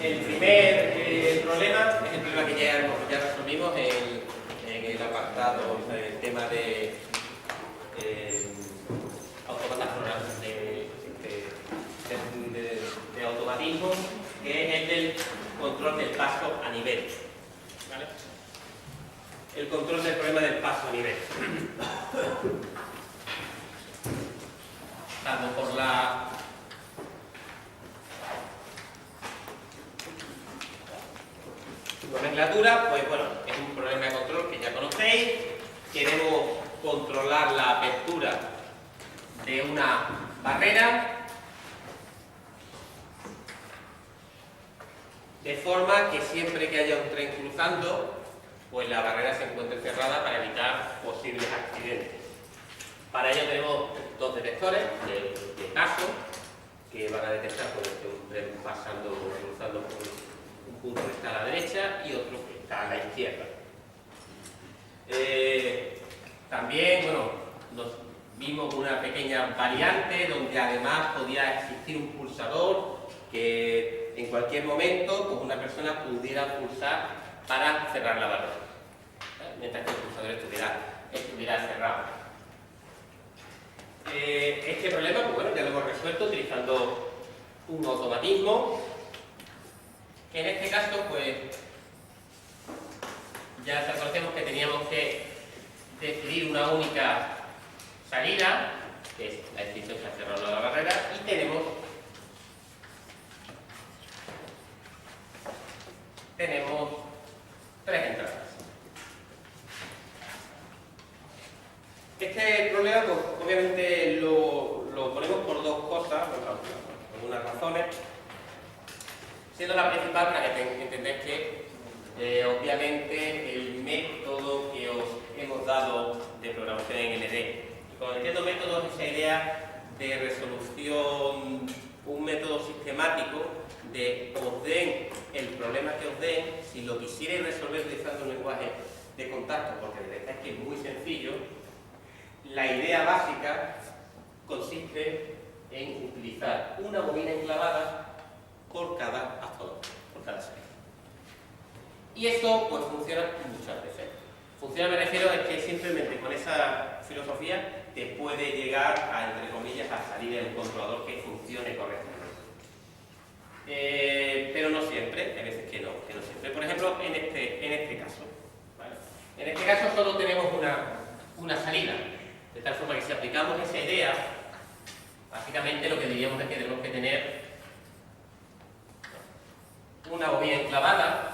El primer problema es el problema que ya resolvimos en el apartado, o sea, el tema de automatas de automatismo, que es el del control del paso a nivel. ¿Vale? El control del problema del paso a nivel. Salvo por la nomenclatura, pues bueno, es un problema de control que ya conocéis. Queremos controlar la apertura de una barrera de forma que siempre que haya un tren cruzando, pues la barrera se encuentre cerrada para evitar posibles accidentes. Para ello tenemos dos detectores de paso que van a detectar cuando esté un tren pasando o cruzando por un punto que está a la derecha y otro que está a la izquierda. También, bueno, nos vimos una pequeña variante donde además podía existir un pulsador que en cualquier momento pues una persona pudiera pulsar para cerrar la barrera, mientras que el pulsador estuviera cerrado. Este problema, pues bueno, ya lo hemos resuelto utilizando un automatismo. En este caso, pues ya conocemos que teníamos que decidir una única salida, que es la decisión que ha cerrado la barrera, y tenemos tres entradas. Este problema, pues, obviamente lo ponemos por dos cosas, por algunas razones, siendo la principal para que entendáis que obviamente el método que os hemos dado de programación en LD, y cuando entiendo método es esa idea de resolución, un método sistemático de os den el problema que os den, si lo quisierais resolver utilizando un lenguaje de contacto, porque detectáis que es muy sencillo. La idea básica consiste en utilizar una bobina enclavada por cada actor, por cada salida. Y esto pues funciona muchas veces. Funciona, me refiero, es que simplemente con esa filosofía te puede llegar a, entre comillas, a salir el controlador que funcione correctamente. Pero no siempre, hay veces que no siempre. Por ejemplo, en este caso, ¿vale? En este caso solo tenemos una salida. De tal forma que si aplicamos esa idea, básicamente lo que diríamos es que tenemos que tener una bobina enclavada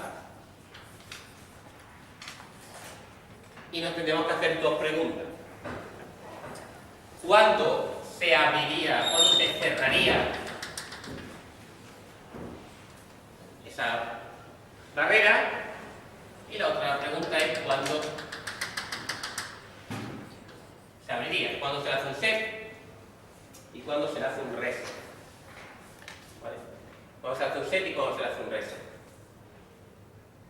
y nos tendríamos que hacer dos preguntas. ¿Cuándo se abriría, cuándo se cerraría esa barrera? Y la otra pregunta es ¿cuándo se abriría? ¿Cuándo se le hace un set? ¿Y cuándo se le hace un reset? ¿Vale? ¿Cuándo se hace un set y cuándo se le hace un reset?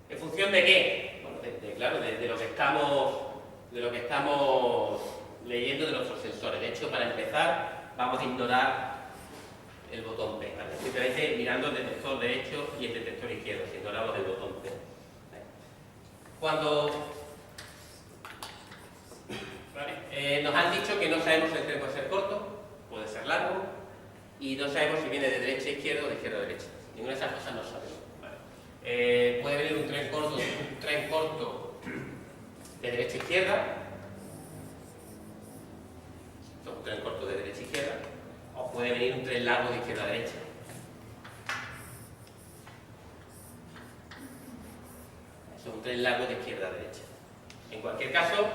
¿En función de qué? Bueno, claro, de lo que estamos leyendo de nuestros sensores. De hecho, para empezar, vamos a ignorar el botón P, ¿vale? Simplemente mirando el detector derecho y el detector izquierdo, si ignoramos el botón P. ¿Vale? Cuando nos han dicho que no sabemos si el tren puede ser corto, puede ser largo, y no sabemos si viene de derecha a izquierda o de izquierda a derecha. Ninguna de esas cosas no sabemos. ¿Vale? Puede venir un tren corto de derecha a izquierda, un tren corto de derecha a izquierda, o puede venir un tren largo de izquierda a derecha. Eso es un tren largo de izquierda a derecha. En cualquier caso,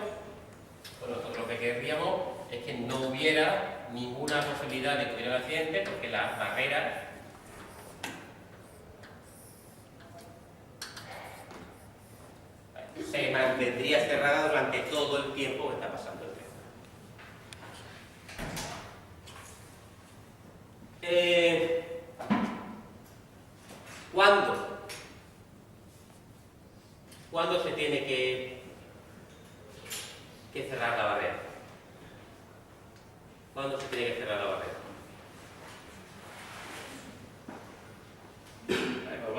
bueno, nosotros lo que querríamos es que no hubiera ninguna posibilidad de que hubiera un accidente, porque las barreras se mantendría cerrada durante todo el tiempo que está pasando el tren. ¿Cuándo se tiene que cerrar la barrera? ¿Cuándo se tiene que cerrar la barrera? Vale, pues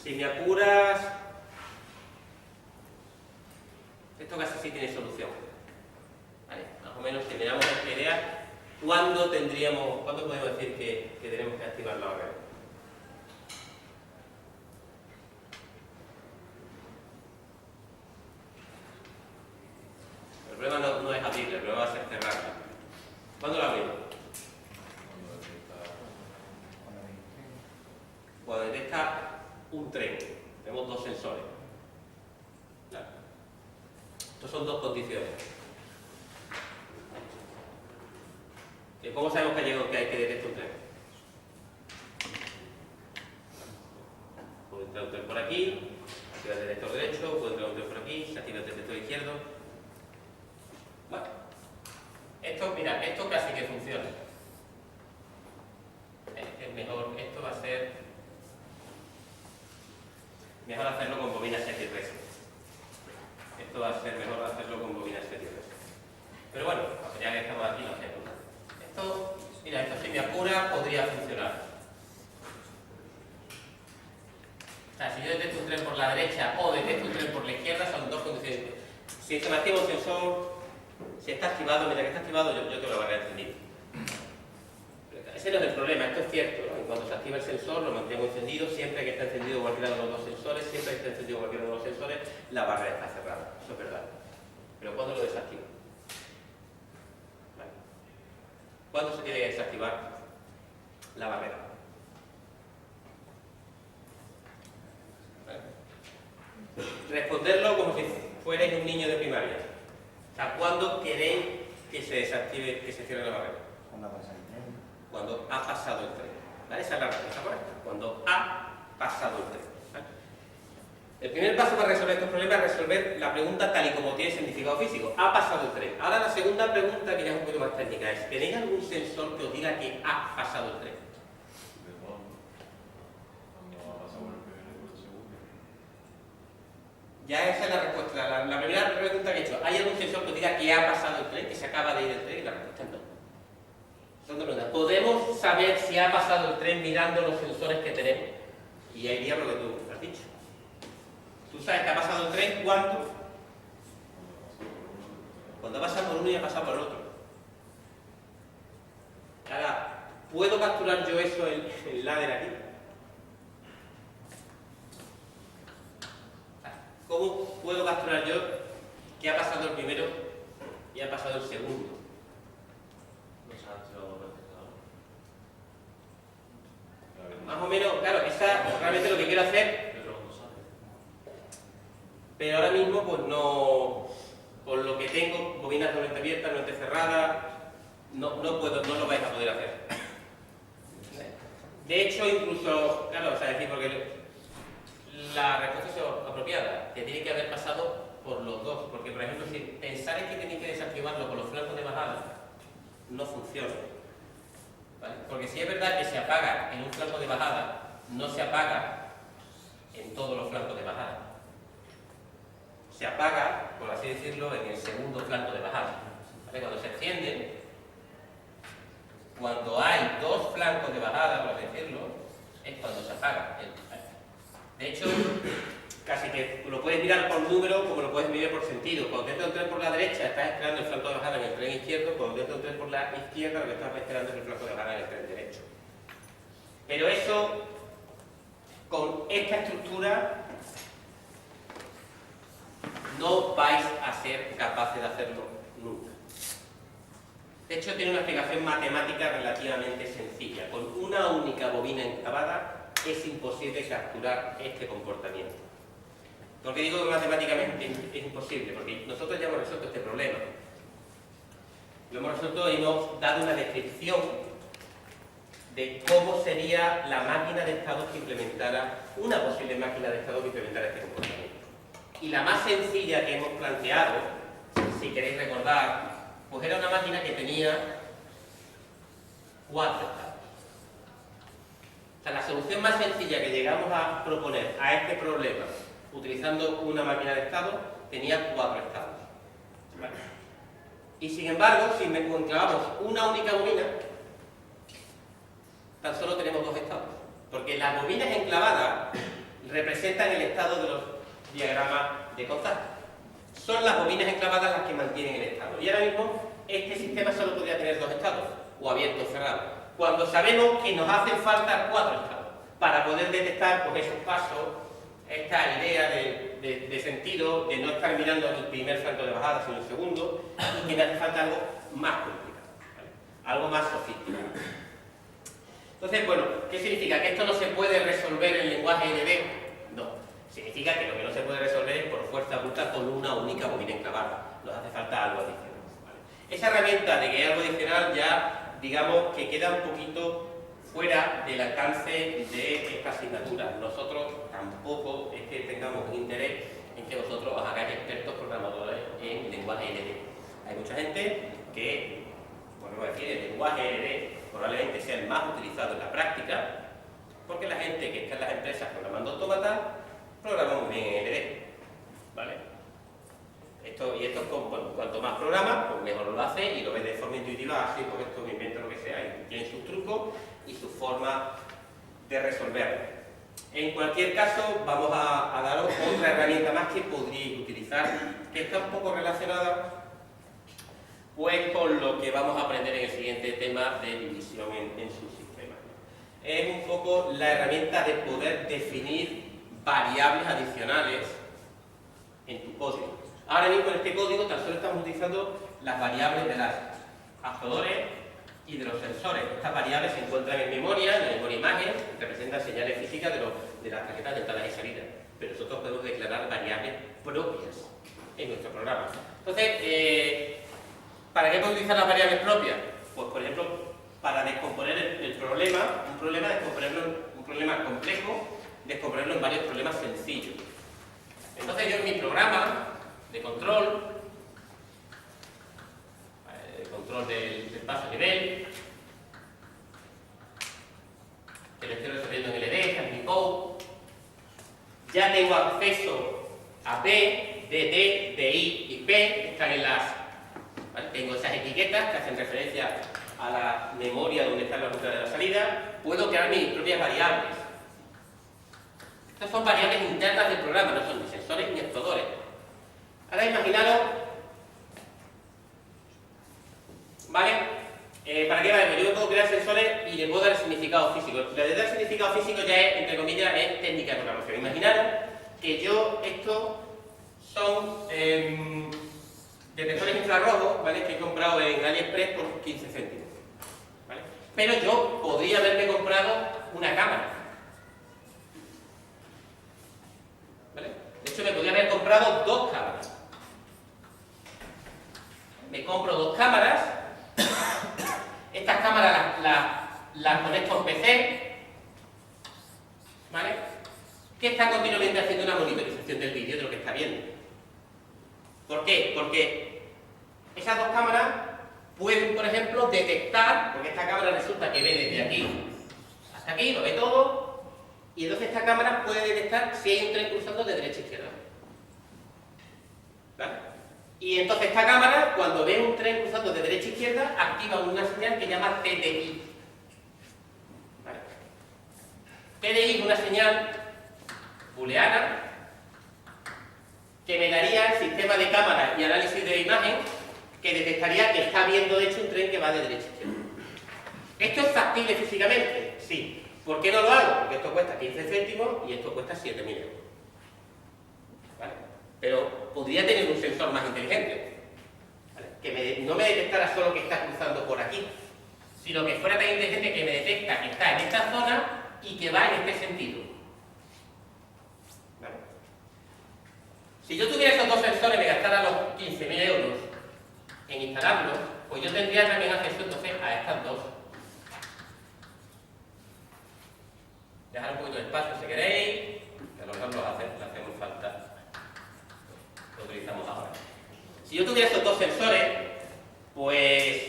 Si me apuras, esto casi sí tiene solución. ¿Vale? Más o menos, si me damos esta idea, ¿cuándo podemos decir que tenemos que activar la barrera? El problema no es abrirla, el problema va a ser cerrarla. ¿Cuándo la abrimos? Cuando detecta un tren. Tenemos dos sensores. Claro. Estos son dos condiciones. ¿Cómo sabemos que ha llegado que hay que detectar un tren? Puede entrar un tren por aquí, activa el detector derecho, puede entrar un tren por aquí, se activa el detector izquierdo. Bueno, esto casi que funciona. Es mejor, esto va a ser mejor hacerlo con bobina serie 3. Esto va a ser mejor hacerlo con bobina serie 3. Pero bueno, ya que estamos aquí, lo hacemos. Esto si me apura, podría funcionar. O sea, si yo detecto un tren por la derecha o detecto un tren por la izquierda, son dos condiciones. Si se me activa un sensor, si está activado, mientras que está activado, yo tengo la barrera encendida. Ese no es el problema, esto es cierto, ¿no? En cuanto se activa el sensor, lo mantengo encendido, siempre que está encendido cualquiera de los dos sensores, siempre que está encendido cualquiera de los dos sensores, la barrera está cerrada. Eso es verdad. Pero ¿cuándo lo desactivo? ¿Vale? ¿Cuándo se tiene que desactivar la barrera? ¿Vale? Responderlo como si fuerais un niño de primaria. O sea, ¿cuándo queréis que se desactive, que se cierre la barrera? Cuando pasa el tren. Cuando ha pasado el tren. ¿Vale? Esa es la respuesta correcta. Cuando ha pasado el tren. ¿Vale? El primer paso para resolver estos problemas es resolver la pregunta tal y como tiene significado físico. Ha pasado el tren. Ahora la segunda pregunta, que ya es un poco más técnica, es: ¿tenéis algún sensor que os diga que ha pasado el tren? Ya esa es la respuesta. La primera pregunta que he hecho: ¿hay algún sensor que os diga que ha pasado el tren, que se acaba de ir el tren? Y la respuesta es no. Segunda pregunta: ¿podemos saber si ha pasado el tren mirando los sensores que tenemos? Y ahí iría lo que tú has dicho. ¿Tú sabes que ha pasado el tren cuándo? Cuando ha pasado por uno y ha pasado por el otro. Ahora, ¿puedo capturar yo eso en el ladder aquí? ¿Cómo puedo capturar yo que ha pasado el primero y ha pasado el segundo? Más o menos, claro, esa realmente lo que quiero hacer, pero ahora mismo pues no, por lo que tengo, bobinas totalmente abiertas, no cerradas, no lo vais a poder hacer. De hecho, incluso, claro, o sea, decir, porque la respuesta es apropiada, que tiene que haber pasado por los dos, porque por ejemplo, si pensáis que tenéis que desactivarlo con los flancos de bajada, no funciona. ¿Vale? Porque si es verdad que se apaga en un flanco de bajada, no se apaga en todos los flancos de bajada. Se apaga, por así decirlo, en el segundo flanco de bajada. ¿Vale? Cuando se encienden, cuando hay dos flancos de bajada, por así decirlo, es cuando se apaga. De hecho, casi que lo puedes mirar por número como lo puedes mirar por sentido. Cuando entra un tren por la derecha, estás esperando el flanco de bajada en el tren izquierdo. Cuando entra un tren por la izquierda, lo que estás esperando es el flanco de bajada en el tren derecho. Pero eso, con esta estructura, no vais a ser capaces de hacerlo nunca. De hecho, tiene una explicación matemática relativamente sencilla. Con una única bobina enclavada es imposible capturar este comportamiento. ¿Por qué digo que matemáticamente es imposible? Porque nosotros ya hemos resuelto este problema. Lo hemos resuelto y hemos dado una descripción de cómo sería la máquina de estados que implementara, una posible máquina de estados que implementara este comportamiento. Y la más sencilla que hemos planteado, si queréis recordar, pues era una máquina que tenía 4 estados. O sea, la solución más sencilla que llegamos a proponer a este problema, utilizando una máquina de estado, tenía 4 estados. ¿Vale? Y sin embargo, si enclavamos una única bobina, tan solo tenemos 2 estados. Porque las bobinas enclavadas representan el estado de los diagramas de contacto. Son las bobinas enclavadas las que mantienen el estado. Y ahora mismo este sistema solo podría tener dos estados, o abierto o cerrado. Cuando sabemos que nos hacen falta 4 estados para poder detectar pues, esos pasos, esta idea de sentido, de no estar mirando el primer salto de bajada, sino el segundo, y que me hace falta algo más complicado, ¿vale? Algo más sofisticado. Entonces, bueno, ¿qué significa? ¿Que esto no se puede resolver en lenguaje LD? No. Significa que lo que no se puede resolver es por fuerza bruta con una única bobina enclavada. Nos hace falta algo adicional, ¿vale? Esa herramienta de que hay algo adicional ya, digamos, que queda un poquito fuera del alcance de esta asignatura. Nosotros tampoco es que tengamos interés en que vosotros os hagáis expertos programadores en lenguaje LD. Hay mucha gente que, bueno, decir, el lenguaje LD probablemente sea el más utilizado en la práctica, porque la gente que está en las empresas programando autómatas programa muy bien en LD, ¿vale? Esto bueno, cuanto más programa, pues mejor lo hace y lo ves de forma intuitiva, así porque esto me invento lo que sea, y tiene sus trucos y su forma de resolverlo. En cualquier caso, vamos a daros otra herramienta más que podríais utilizar, que está un poco relacionada pues con lo que vamos a aprender en el siguiente tema de división en subsistemas. Es un poco la herramienta de poder definir variables adicionales en tu código. Ahora mismo en este código tan solo estamos utilizando las variables de los actores y de los sensores. Estas variables se encuentran en memoria imagen, representan señales físicas de las tarjetas de entradas y salidas. Pero nosotros podemos declarar variables propias en nuestro programa. Entonces, ¿para qué podemos utilizar las variables propias? Pues, por ejemplo, para descomponer el problema, un problema complejo, descomponerlo en varios problemas sencillos. Entonces yo en mi programa de control del paso a nivel, que lo estoy resolviendo en LD, en mi code, ya tengo acceso a B, D, D, DI y P, que están en las... ¿vale? Tengo esas etiquetas que hacen referencia a la memoria donde están las rutas de la salida. Puedo crear mis propias variables. Estas son variables internas del programa, no son ni sensores ni actores. Ahora imaginaros, ¿vale? ¿Para qué vale? Yo puedo crear sensores y le puedo dar el significado físico. La de dar significado físico ya es, entre comillas, es técnica de programación. Imaginaros que estos son detectores infrarrojos, ¿vale? Que he comprado en AliExpress por 15 céntimos, ¿vale? Pero yo podría haberme comprado una cámara, ¿vale? De hecho, me podría haber comprado 2 cámaras. Me compro 2 cámaras. Estas cámaras las conecto a un PC, ¿vale? Que está continuamente haciendo una monitorización del vídeo de lo que está viendo. ¿Por qué? Porque esas 2 cámaras pueden, por ejemplo, detectar, porque esta cámara resulta que ve desde aquí hasta aquí, lo ve todo, y entonces esta cámara puede detectar si hay un tren cruzando de derecha a izquierda, ¿vale? Y entonces esta cámara, cuando ve un tren cruzando de derecha a izquierda, activa una señal que llama TDI, ¿vale? TDI es una señal booleana que me daría el sistema de cámara y análisis de imagen que detectaría que está viendo de hecho un tren que va de derecha a izquierda. ¿Esto es factible físicamente? Sí. ¿Por qué no lo hago? Porque esto cuesta 15 céntimos y esto cuesta 7.000 euros. ¿Vale? Pero podría tener un sensor más inteligente, ¿vale? Que no me detectara solo que está cruzando por aquí, sino que fuera tan inteligente que me detecta que está en esta zona y que va en este sentido. ¿Vale? Si yo tuviera esos 2 sensores y me gastara los 15.000 euros en instalarlos, pues yo tendría también acceso entonces a estas 2. Dejar un poquito de espacio si queréis, que a lo mejor le hacemos falta. Lo utilizamos ahora. Si yo tuviera estos 2 sensores, pues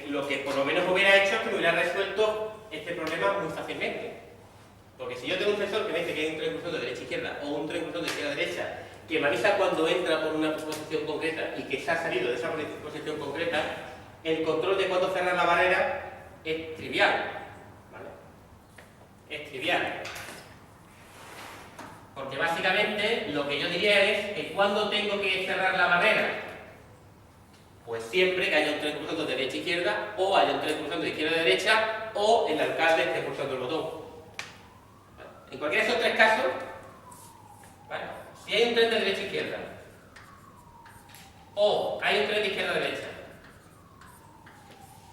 lo que por lo menos hubiera hecho es que me hubiera resuelto este problema muy fácilmente. Porque si yo tengo un sensor que me dice que hay un tren cruzando de derecha a izquierda o un tren cruzando de izquierda a derecha, que me avisa cuando entra por una posición concreta y que se ha salido de esa posición concreta, el control de cuándo cerrar la barrera es trivial, ¿vale? Es trivial. Porque básicamente lo que yo diría es que cuando tengo que cerrar la barrera, pues siempre que haya un tren cruzando de derecha a izquierda, o haya un tren cruzando de izquierda a derecha, o el alcalde esté pulsando el botón. ¿Vale? En cualquiera de esos tres casos, ¿vale? Si hay un tren de derecha a izquierda, o hay un tren de izquierda a derecha,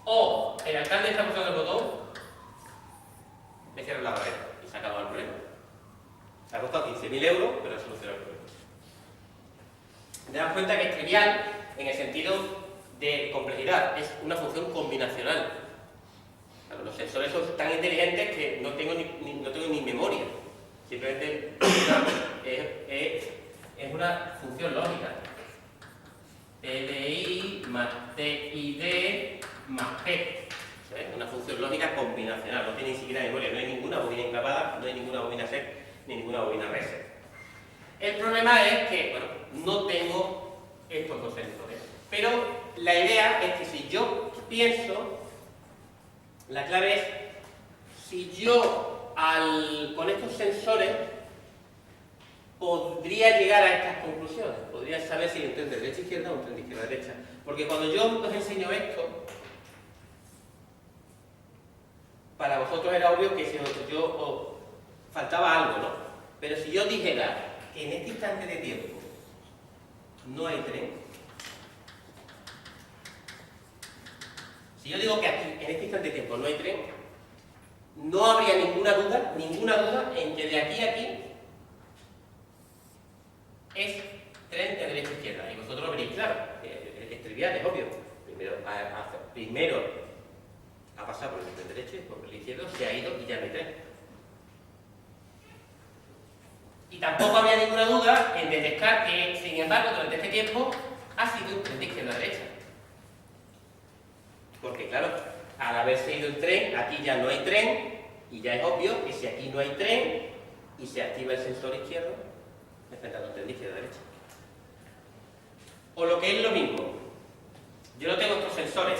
o el alcalde está pulsando el botón, me cierro la barrera y se acaba el problema. Ha costado 15.000 euros, pero ha solucionado el problema. Te das cuenta que es trivial en el sentido de complejidad, es una función combinacional. Claro, los sensores son tan inteligentes que no tengo ni memoria, simplemente es una función lógica. TDI más TID más P. ¿Sabes? Una función lógica combinacional, no tiene ni siquiera memoria, no hay ninguna bobina enclavada, no hay ninguna bobina set, ni ninguna bobina reset. El problema es que, bueno, no tengo estos dos sensores. Pero la idea es que si yo pienso, la clave es, si yo con estos sensores podría llegar a estas conclusiones, podría saber si hay un tren de derecha a izquierda o un tren de izquierda a derecha. Porque cuando yo os enseño esto, para vosotros era obvio que si os faltaba algo, ¿no? Pero si yo dijera que en este instante de tiempo no hay tren, si yo digo que aquí, en este instante de tiempo no hay tren, no habría ninguna duda en que de aquí a aquí es tren de derecha a izquierda. Y vosotros lo veréis claro, es trivial, es obvio. Primero ha pasado por el tren derecho y por el izquierdo, se ha ido y ya no hay tren. Y tampoco había ninguna duda en detectar que, sin embargo, durante este tiempo ha sido un tren de izquierda a derecha. Porque, claro, al haberse ido el tren, aquí ya no hay tren, y ya es obvio que si aquí no hay tren y se activa el sensor izquierdo, me está dando un tren de izquierda a derecha. O lo que es lo mismo, yo no tengo estos sensores,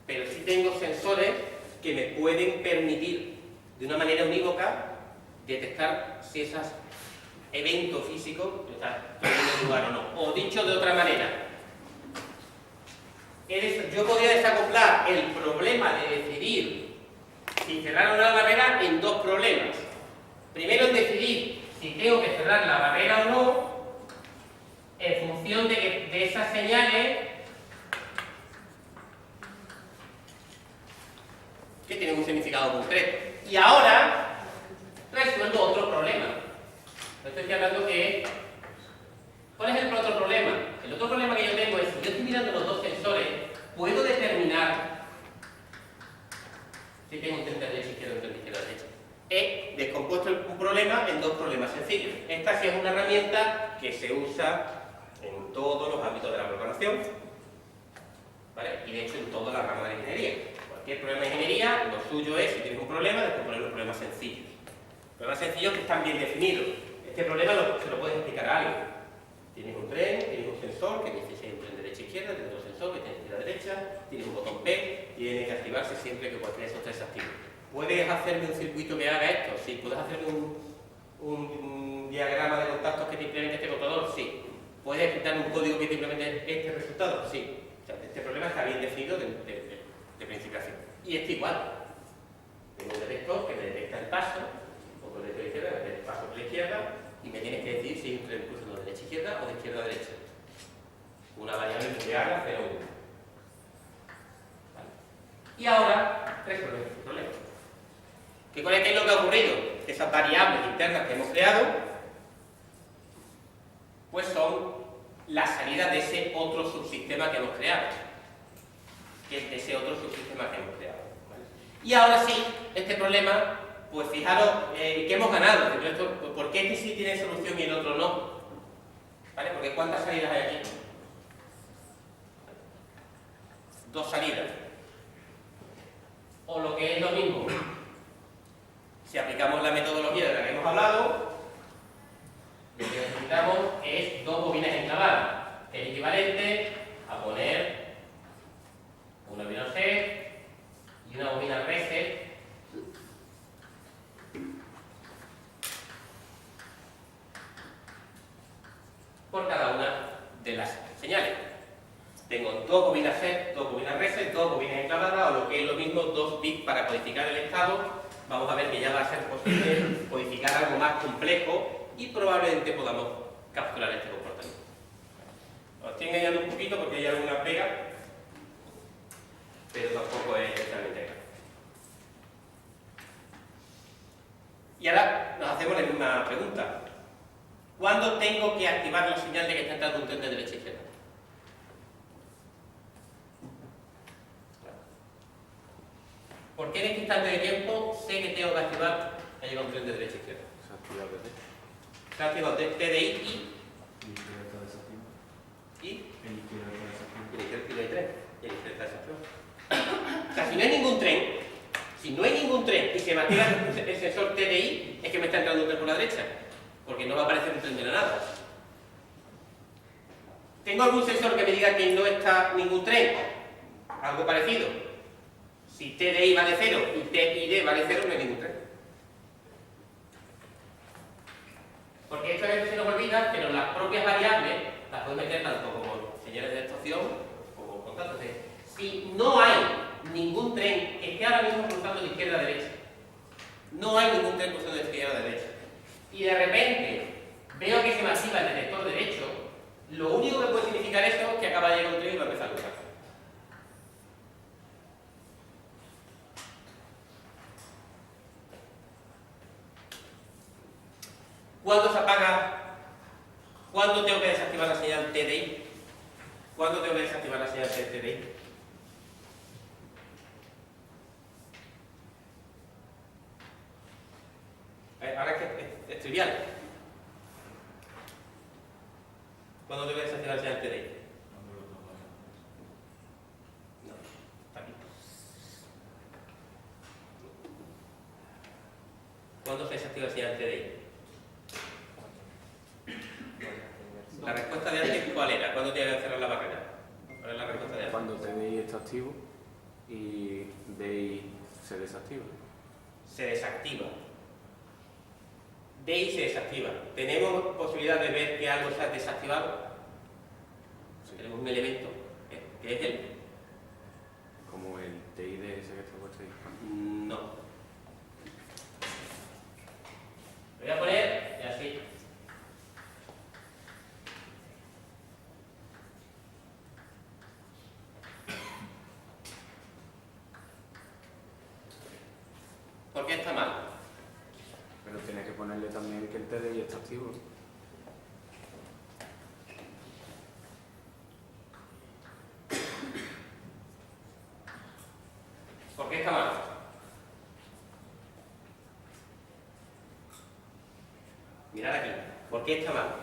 pero sí tengo sensores que me pueden permitir, de una manera unívoca, detectar si esos eventos físicos están teniendo lugar o no. O dicho de otra manera, yo podría desacoplar el problema de decidir si cerrar una barrera en dos problemas. Primero, en decidir si tengo que cerrar la barrera o no, en función de esas señales que tienen un significado concreto. Y ahora resuelvo otro problema. Estoy hablando que... ¿Cuál es el otro problema? El otro problema que yo tengo es, si yo estoy mirando los dos sensores, puedo determinar si tengo un tren de derecha izquierda o un tren de izquierda derecha. He descompuesto un problema en dos problemas sencillos. Esta sí es una herramienta que se usa en todos los ámbitos de la programación, ¿vale? Y de hecho en toda la rama de la ingeniería. Cualquier problema de ingeniería, lo suyo es, si tienes un problema, descomponer los problemas sencillos. Problemas sencillos que están bien definidos. Este problema se lo puedes explicar a alguien. Tienes un tren, tienes un sensor que dice si hay un tren de derecha a izquierda, tienes otro sensor que tiene que ir a derecha, tienes un botón P, tiene que activarse siempre que cualquiera de esos tres se active. ¿Puedes hacerme un circuito que haga esto? Sí. ¿Puedes hacerme un diagrama de contactos que te implemente este contador? Sí. ¿Puedes darme un código que te implemente este resultado? Sí. O sea, este problema está bien definido de principio a fin. Y este igual. Tengo un detector que me detecta el paso, o por derecha a izquierda, me detecta el paso por la izquierda, y me tienes que decir si hay un tren cruzando de derecha a izquierda o de izquierda a derecha. Una variable booleana 0 1. ¿Vale? Y ahora resolvemos este problema. ¿Qué es lo que ha ocurrido? Esas variables internas que hemos creado, pues son las salidas de ese otro subsistema que hemos creado. Que es ese otro subsistema que hemos creado. ¿Vale? Y ahora sí, este problema, pues fijaros que hemos ganado. ¿Por qué este sí tiene solución y el otro no? ¿Vale? Porque ¿cuántas salidas hay aquí? Dos salidas. O lo que es lo mismo, si aplicamos la metodología de la que hemos hablado, lo que necesitamos es dos bobinas enclavadas, que es equivalente a poner una bobina set y una bobina reset dos bobinas enclavadas, o lo que es lo mismo, 2 bits para codificar el estado. Vamos a ver que ya va a ser posible codificar algo más complejo y probablemente podamos capturar este comportamiento. Os estoy engañando un poquito porque hay alguna pega, pero tampoco es especialmente grave. Y ahora nos hacemos la misma pregunta. ¿Cuándo tengo que activar la señal de que está entrando un tren de derecha a izquierda? ¿Por qué en este instante de tiempo sé que tengo que activar que ha llegado un tren de derecha a izquierda? Se ha activado TDI. Se ha activado TDI y... ¿Y? El tren. Y el tren está desactivado. O sea, si no hay ningún tren y se me activa el sensor TDI, es que me está entrando un tren por la derecha, porque no va a aparecer un tren de la nada. ¿Tengo algún sensor que me diga que no está ningún tren? Algo parecido. Si TDI vale 0 y TID vale 0, no hay ningún tren. Porque esto a veces se nos olvida, pero las propias variables las podemos meter tanto como señales de estación como constantes. Si no hay ningún tren que esté ahora mismo cruzando de izquierda a derecha, no hay ningún tren cruzando de izquierda a derecha, y de repente veo que se me activa el detector derecho, lo único que puede significar eso es que acaba de llegar un tren y va a empezar a cruzar. ¿Cuándo se apaga? ¿Cuándo tengo que desactivar la señal TDI? ¿Cuándo tengo que desactivar la señal TDI? Ahora es que es trivial. ¿Cuándo tengo que desactivar la señal TDI? No, está aquí. ¿Cuándo se desactiva la señal TDI? La respuesta de antes, ¿cuál era? ¿Cuándo tiene que cerrar la barrera? ¿Cuál es la respuesta de antes? Cuando TDI está activo y DI se desactiva. Se desactiva. DI se desactiva. ¿Tenemos posibilidad de ver que algo se ha desactivado? Sí. Tenemos un elemento, que es el... Como el TID ese que está puesto ahí. No. Lo voy a poner y así. ¿Por qué está mal? Pero tienes que ponerle también que el TDI está activo. ¿Por qué está mal? Mirad aquí. ¿Por qué está mal?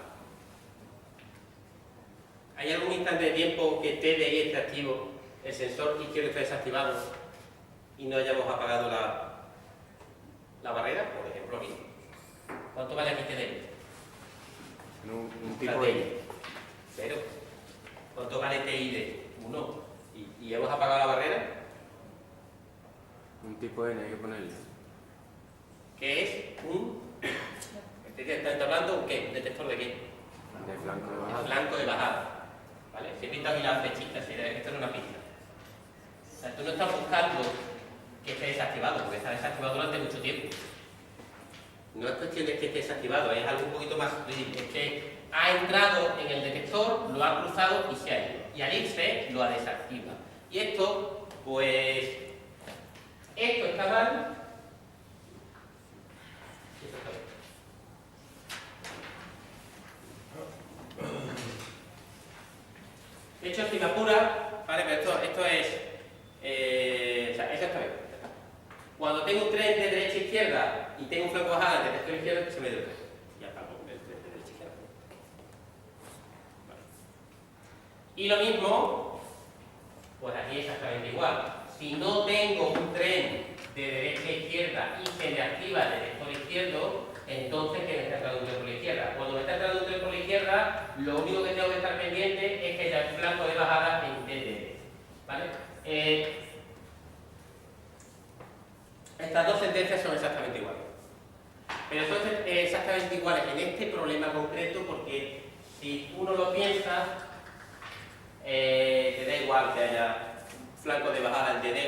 ¿Hay algún instante de tiempo que TDI esté activo, el sensor izquierdo esté desactivado y no hayamos apagado la barrera? Por ejemplo aquí. ¿Cuánto vale aquí TDI? Un tipo TDI. N. 0. ¿Cuánto vale TID? 1. ¿Y hemos apagado la barrera? Un tipo N hay que ponerle. ¿Qué es? ¿Está hablando un qué? ¿Un detector de qué? De blanco de bajada. Blanco de bajada. ¿Vale? Si he pintado aquí la flechita, esto es una pista. O sea, tú no estás buscando que esté desactivado, porque está desactivado durante mucho tiempo. No es cuestión de que esté desactivado, es algo un poquito más rígido. Es que ha entrado en el detector, lo ha cruzado y se ha ido. Y al irse, lo ha desactiva. Y esto, pues... Esto está mal. Esto está bien. De hecho, si me apura, ¿vale? Pero esto es... o sea, eso está bien. Cuando tengo un tren de derecha a izquierda y tengo un flanco de bajada de derecha a izquierda, se me dio el tren. Ya está, el tren de derecha a izquierda. Vale. Y lo mismo, pues aquí exactamente igual. Si no tengo un tren de derecha a izquierda y se me activa el detector izquierdo, entonces que me está entrando un tren por la izquierda. Cuando me está entrando un tren por la izquierda, lo único que tengo que estar pendiente es que haya un flanco de bajada en TD. ¿Vale? Estas dos sentencias son exactamente iguales. Pero son exactamente iguales en este problema concreto porque si uno lo piensa, te da igual que haya flanco de bajada del DD.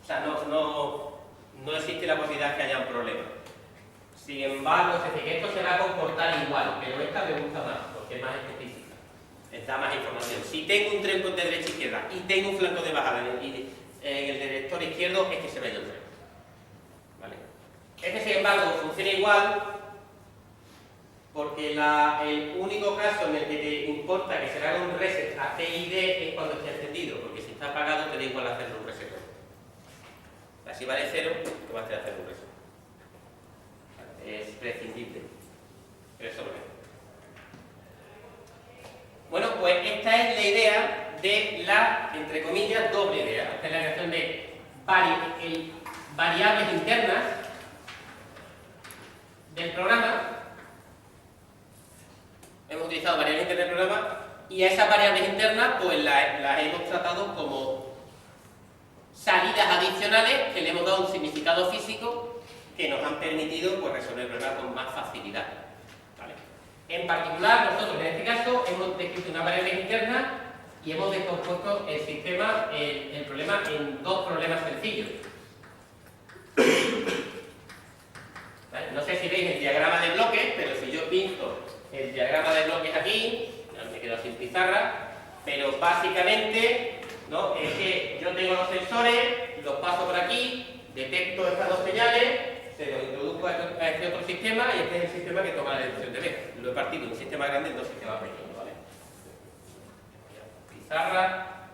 O sea, no existe la posibilidad que haya un problema. Sin embargo, es decir, que esto se va a comportar igual, pero esta me gusta más, porque es más específica. Da más información. Si tengo un tren de derecha a izquierda y tengo un flanco de bajada en el director izquierdo, es que se ve el tren. ¿Vale? Este, sin embargo, funciona igual porque el único caso en el que te importa que se le haga un reset a T y D es cuando esté encendido, porque si está apagado te da igual hacerle un reset. O sea, si vale 0, te vas a tener que hacer un reset. Es prescindible. Pero eso lo es. Bueno, pues esta es la idea de la, entre comillas, doble idea. Esta es la creación de variables internas del programa. Hemos utilizado variables internas del programa y a esas variables internas pues las hemos tratado como salidas adicionales que le hemos dado un significado físico que nos han permitido pues, resolver el problema con más facilidad. ¿Vale? En particular, nosotros en este caso hemos descrito una variable interna y hemos descompuesto el sistema, el problema en dos problemas sencillos. ¿Vale? No sé si veis el diagrama de bloques, pero si yo pinto el diagrama de bloques aquí, ya me quedo sin pizarra, pero básicamente, ¿no? Es que yo tengo los sensores, los paso por aquí, detecto estas dos señales, se los introduzco a este otro sistema y este es el sistema que toma la decisión de ver. Lo he partido en un sistema grande en dos sistemas pequeños, ¿vale? Pizarra.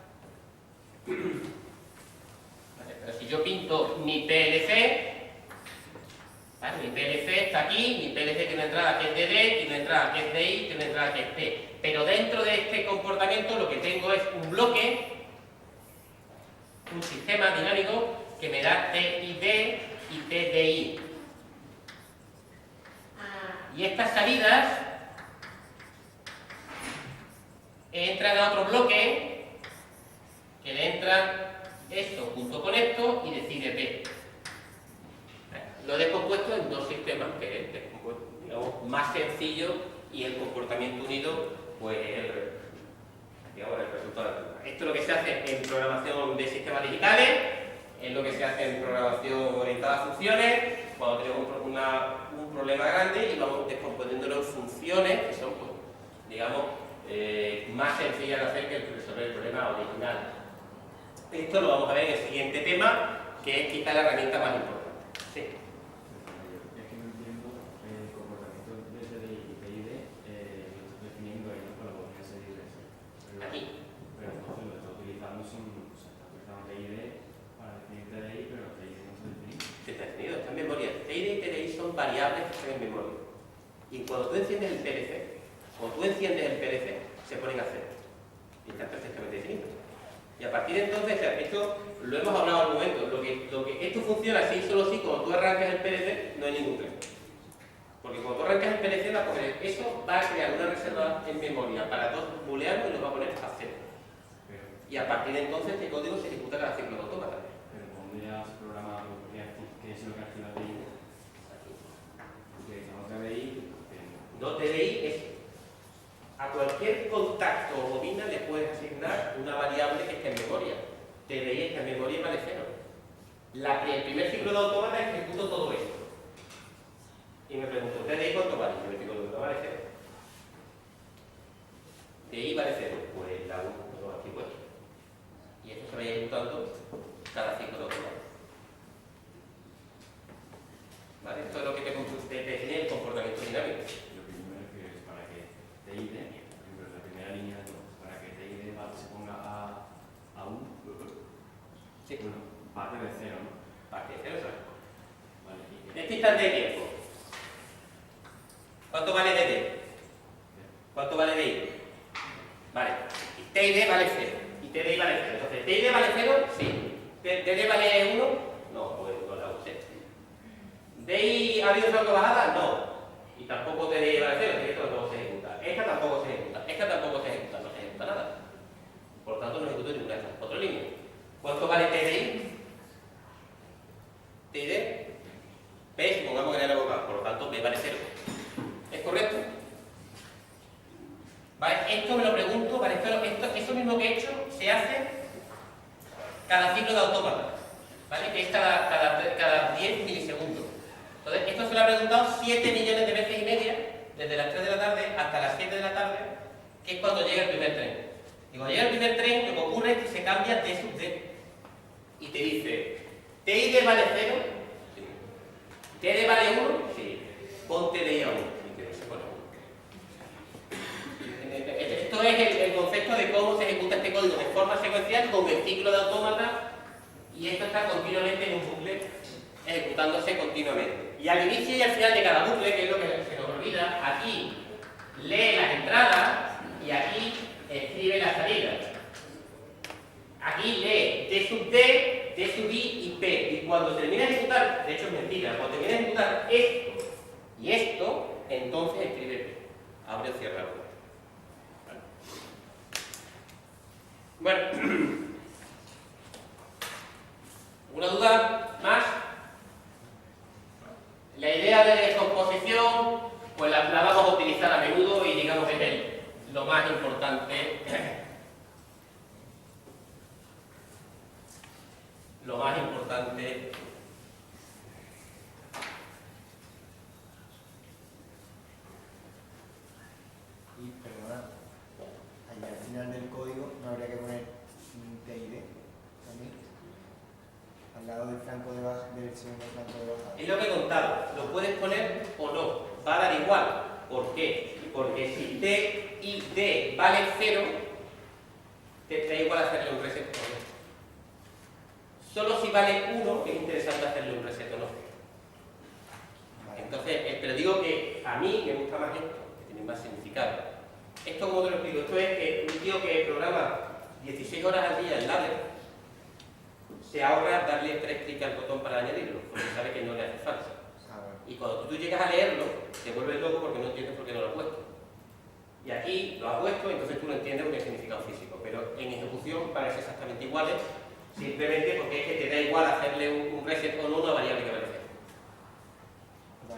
Vale, pero si yo pinto mi PLC, ¿vale? Mi PLC está aquí, mi PLC tiene una entrada que es DD, tiene una entrada que es DI, tiene una entrada que es T. Pero dentro de este comportamiento lo que tengo es un bloque, un sistema dinámico que me da TID y TDI. Y estas salidas entran a otro bloque que le entra esto junto con esto y decide P. Lo he descompuesto en dos sistemas que es digamos, más sencillo y el comportamiento unido, pues digamos, el resultado. Esto es lo que se hace en programación de sistemas digitales, es lo que se hace en programación orientada a funciones, cuando tenemos un problema grande y vamos descomponiéndolo en funciones que son, pues, digamos, más sencillas de hacer que resolver el problema original. Esto lo vamos a ver en el siguiente tema, que es quizá la herramienta más importante. Sí. Es que no entiendo el comportamiento de TDI y PID, lo estoy definiendo ahí con la bobina seguir eso. Aquí. Pero entonces lo está utilizando está utilizando TID para definir TDI, pero TID no está definido. Sí, está definido, está en memoria. TID y TDI son variables que están en memoria. Y cuando tú enciendes el PLC, se ponen a cero. Y están perfectamente definidos. Y a partir de entonces, esto lo hemos hablado al momento, esto funciona así, solo si cuando tú arrancas el PLC no hay ningún problema. Porque cuando tú arrancas el PLC, eso va a crear una reserva en memoria para dos booleanos y los va a poner a cero. Y a partir de entonces este código se ejecuta cada ciclo de autómata. Pero ¿dónde has programado qué es lo que activa TDI? Utilizamos TDI. No, TDI es a cualquier contacto o bobina le puedes asignar una variable que esté en memoria. TDI está en memoria y vale cero. El primer ciclo de autómata ejecuto todo esto. Y me pregunto, ¿TDI cuánto vale? Y me digo, no vale cero. TDI vale cero. Pues la 1 lo aquí pues. Y esto se va ejecutando cada ciclo de autómata. ¿Vale? Esto es lo que te define el comportamiento dinámico. Lo que yo me refiero es para que TID, por ejemplo, la primera línea de todo, para que TID se ponga a 1, Sí. bueno, parte de 0, ¿no? Parte de cero, ¿sabes? Vale, En este instante de tiempo, ¿cuánto vale DD? ¿Cuánto vale DI? Vale, TID vale 0 y TDI vale 0. Entonces, ¿TID vale 0? Sí. ¿DD vale 1? No, pues no la usé. ¿DI ha habido salto bajada? No. Y tampoco TDI vale 0, así que esto tampoco se ejecuta. Esta tampoco se ejecuta. Esta tampoco se ejecuta. No se ejecuta nada. Por tanto, no ejecuto ninguna de estas. Otra línea. ¿Cuánto vale TDI? TID. P, supongamos que ya lo he evocado, por lo tanto, B vale 0. ¿Es correcto? Vale, esto me lo pregunto, vale, pero eso mismo que he hecho hace cada ciclo de autómata, ¿vale? Que es cada 10 milisegundos. Entonces, esto se lo ha preguntado 7 millones de veces y media, desde las 3 de la tarde hasta las 7 de la tarde, que es cuando llega el primer tren. Y cuando llega el primer tren, lo que ocurre es que se cambia D sub D. Y te dice, TI vale 0, sí. TD vale 1, sí. Pon TDI a 1, y que se pone 1. Esto es el concepto de cómo se ejecuta este código de forma secuencial con el ciclo de autómata, y esto está continuamente en un bucle, ejecutándose continuamente. Y al inicio y al final de cada bucle, que es lo que se nos olvida, aquí lee las entradas y aquí escribe las salidas. Aquí lee D sub D, D sub I y P. Y cuando termina de ejecutar, de hecho es mentira, cuando termina de ejecutar esto y esto, entonces escribe P. Abre o cierra. Bueno, ¿una duda más? La idea de descomposición, pues la vamos a utilizar a menudo y digamos que es lo más importante. Lo más importante. Y perdona, ahí al final del código no habría que poner TID también, al lado del flanco de baja, del segundo flanco de baja. Es lo que he contado, lo puedes poner o no, va a dar igual. ¿Por qué? Porque si T y D vale 0, te da igual hacerle un reset o no. Solo si vale 1 es interesante hacerle un reset o no. Entonces, pero digo que a mí me gusta más esto, que tiene más significado. Esto, como te lo explico, esto es que un tío que programa 16 horas al día en Ladder se ahorra darle 3 clics al botón para añadirlo, porque sabe que no le hace falta. Y cuando tú llegas a leerlo, te vuelves loco porque no entiendes por qué no lo has puesto. Y aquí lo has puesto, entonces tú no entiendes lo que es significado físico, pero en ejecución parece exactamente iguales, simplemente porque es que te da igual hacerle un reset o no una variable que vale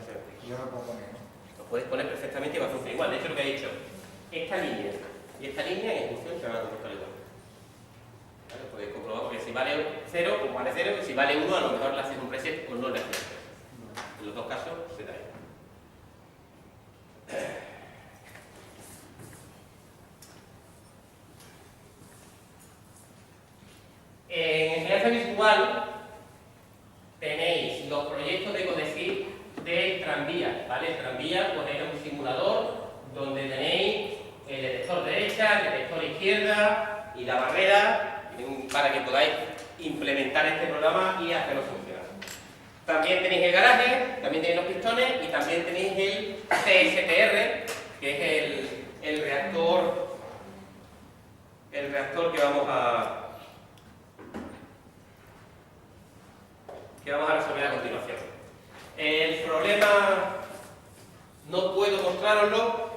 0. Yo lo puedo poner, ¿no? Lo puedes poner perfectamente y va a funcionar igual. De hecho, lo que he dicho, esta línea y esta línea en ejecución se van a comportar igual. ¿Vale? Podéis comprobar porque si vale 0, pues vale 0, y si vale 1, a lo mejor le haces un reset o no le haces un reset. En los dos casos se da igual. En enseñanza visual tenéis los proyectos de Codesys del tranvía, ¿vale? El tranvía pues es un simulador donde tenéis el detector derecha, el detector izquierda y la barrera para que podáis implementar este programa y hacerlo funcionar. También tenéis el garaje, también tenéis los pistones y también tenéis el CSTR, que es el reactor que vamos a resolver a continuación. El problema no puedo mostraroslo,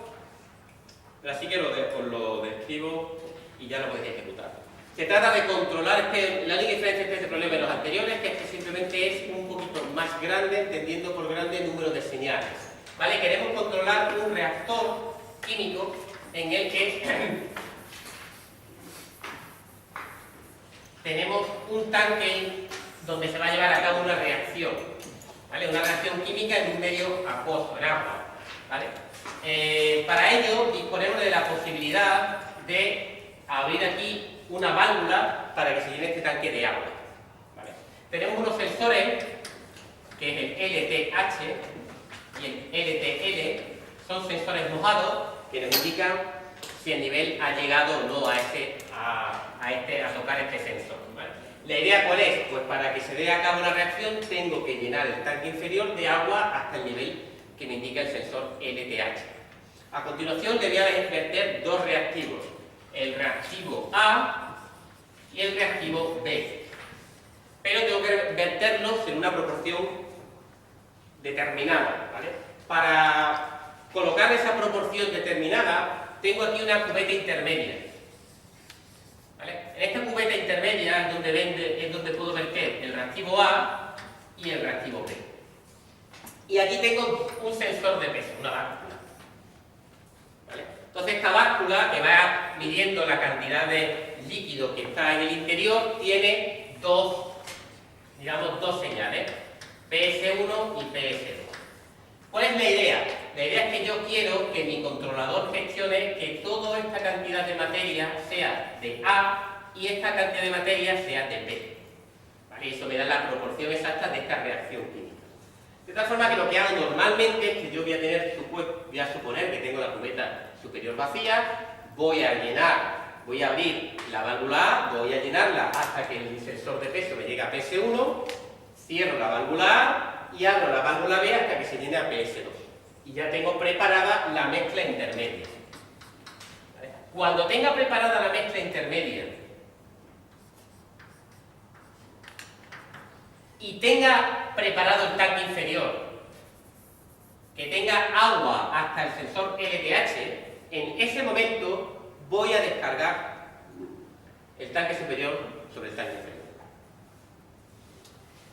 pero así que os lo describo y ya lo podéis ejecutar. Se trata de controlar, la única diferencia entre este problema y los anteriores es que simplemente es un poquito más grande, entendiendo por grande el número de señales. ¿Vale? Queremos controlar un reactor químico en el que tenemos un tanque donde se va a llevar a cabo una reacción, ¿vale? Una reacción química en un medio acuoso, en agua, ¿vale? Para ello disponemos de la posibilidad de abrir aquí una válvula para que se llene este tanque de agua, ¿vale? Tenemos unos sensores, que es el LTH y el LTL, son sensores mojados que nos indican si el nivel ha llegado o no a tocar este sensor, ¿vale? ¿La idea cuál es? Pues para que se dé a cabo una reacción tengo que llenar el tanque inferior de agua hasta el nivel que me indica el sensor LTH. A continuación le voy a verter dos reactivos, el reactivo A y el reactivo B. Pero tengo que verterlos en una proporción determinada, ¿vale? Para colocar esa proporción determinada tengo aquí una cubeta intermedia, ¿vale? En esta cubeta intermedia es donde puedo verter el reactivo A y el reactivo B. Y aquí tengo un sensor de peso, una báscula, ¿vale? Entonces esta báscula que va midiendo la cantidad de líquido que está en el interior tiene dos señales, PS1 y PS2. ¿Cuál es la idea? La idea es que yo quiero que mi controlador gestione que toda esta cantidad de materia sea de A y esta cantidad de materia sea de B. ¿Vale? Eso me da la proporción exacta de esta reacción química. De tal forma que lo que hago normalmente es que yo voy a suponer que tengo la cubeta superior vacía, voy a abrir la válvula A, voy a llenarla hasta que el sensor de peso me llegue a PS1, cierro la válvula A y abro la válvula B hasta que se llene a PS2. Y ya tengo preparada la mezcla intermedia. ¿Vale? Cuando tenga preparada la mezcla intermedia y tenga preparado el tanque inferior, que tenga agua hasta el sensor LTH, en ese momento voy a descargar el tanque superior sobre el tanque inferior.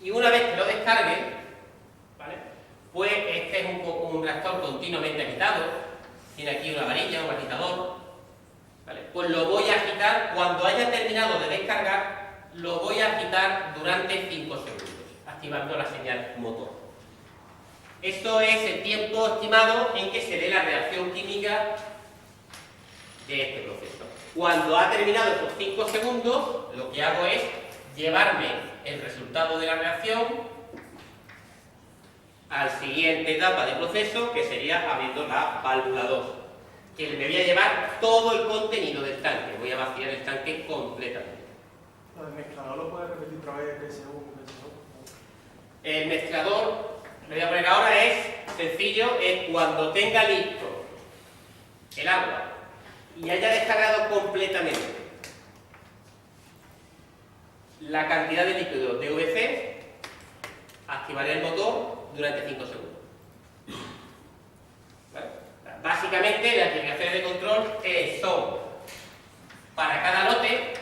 Y una vez que lo descargue, ¿vale? Pues este es un reactor continuamente agitado, tiene aquí una varilla, un agitador, ¿vale? Pues lo voy a agitar, cuando haya terminado de descargar, lo voy a agitar durante 5 segundos, activando la señal motor. Esto es el tiempo estimado en que se dé la reacción química de este proceso. Cuando ha terminado estos 5 segundos, lo que hago es llevarme el resultado de la reacción a la siguiente etapa del proceso, que sería abriendo la válvula 2, que me voy a llevar todo el contenido del tanque, voy a vaciar el tanque completamente. ¿El mezclador lo puedes repetir otra vez PS1 y PS2? El mezclador, lo voy a poner ahora, es sencillo, es cuando tenga listo el agua y haya descargado completamente la cantidad de líquido DVC, activaré el motor durante 5 segundos. ¿Vale? Básicamente las indicaciones de control son para cada lote,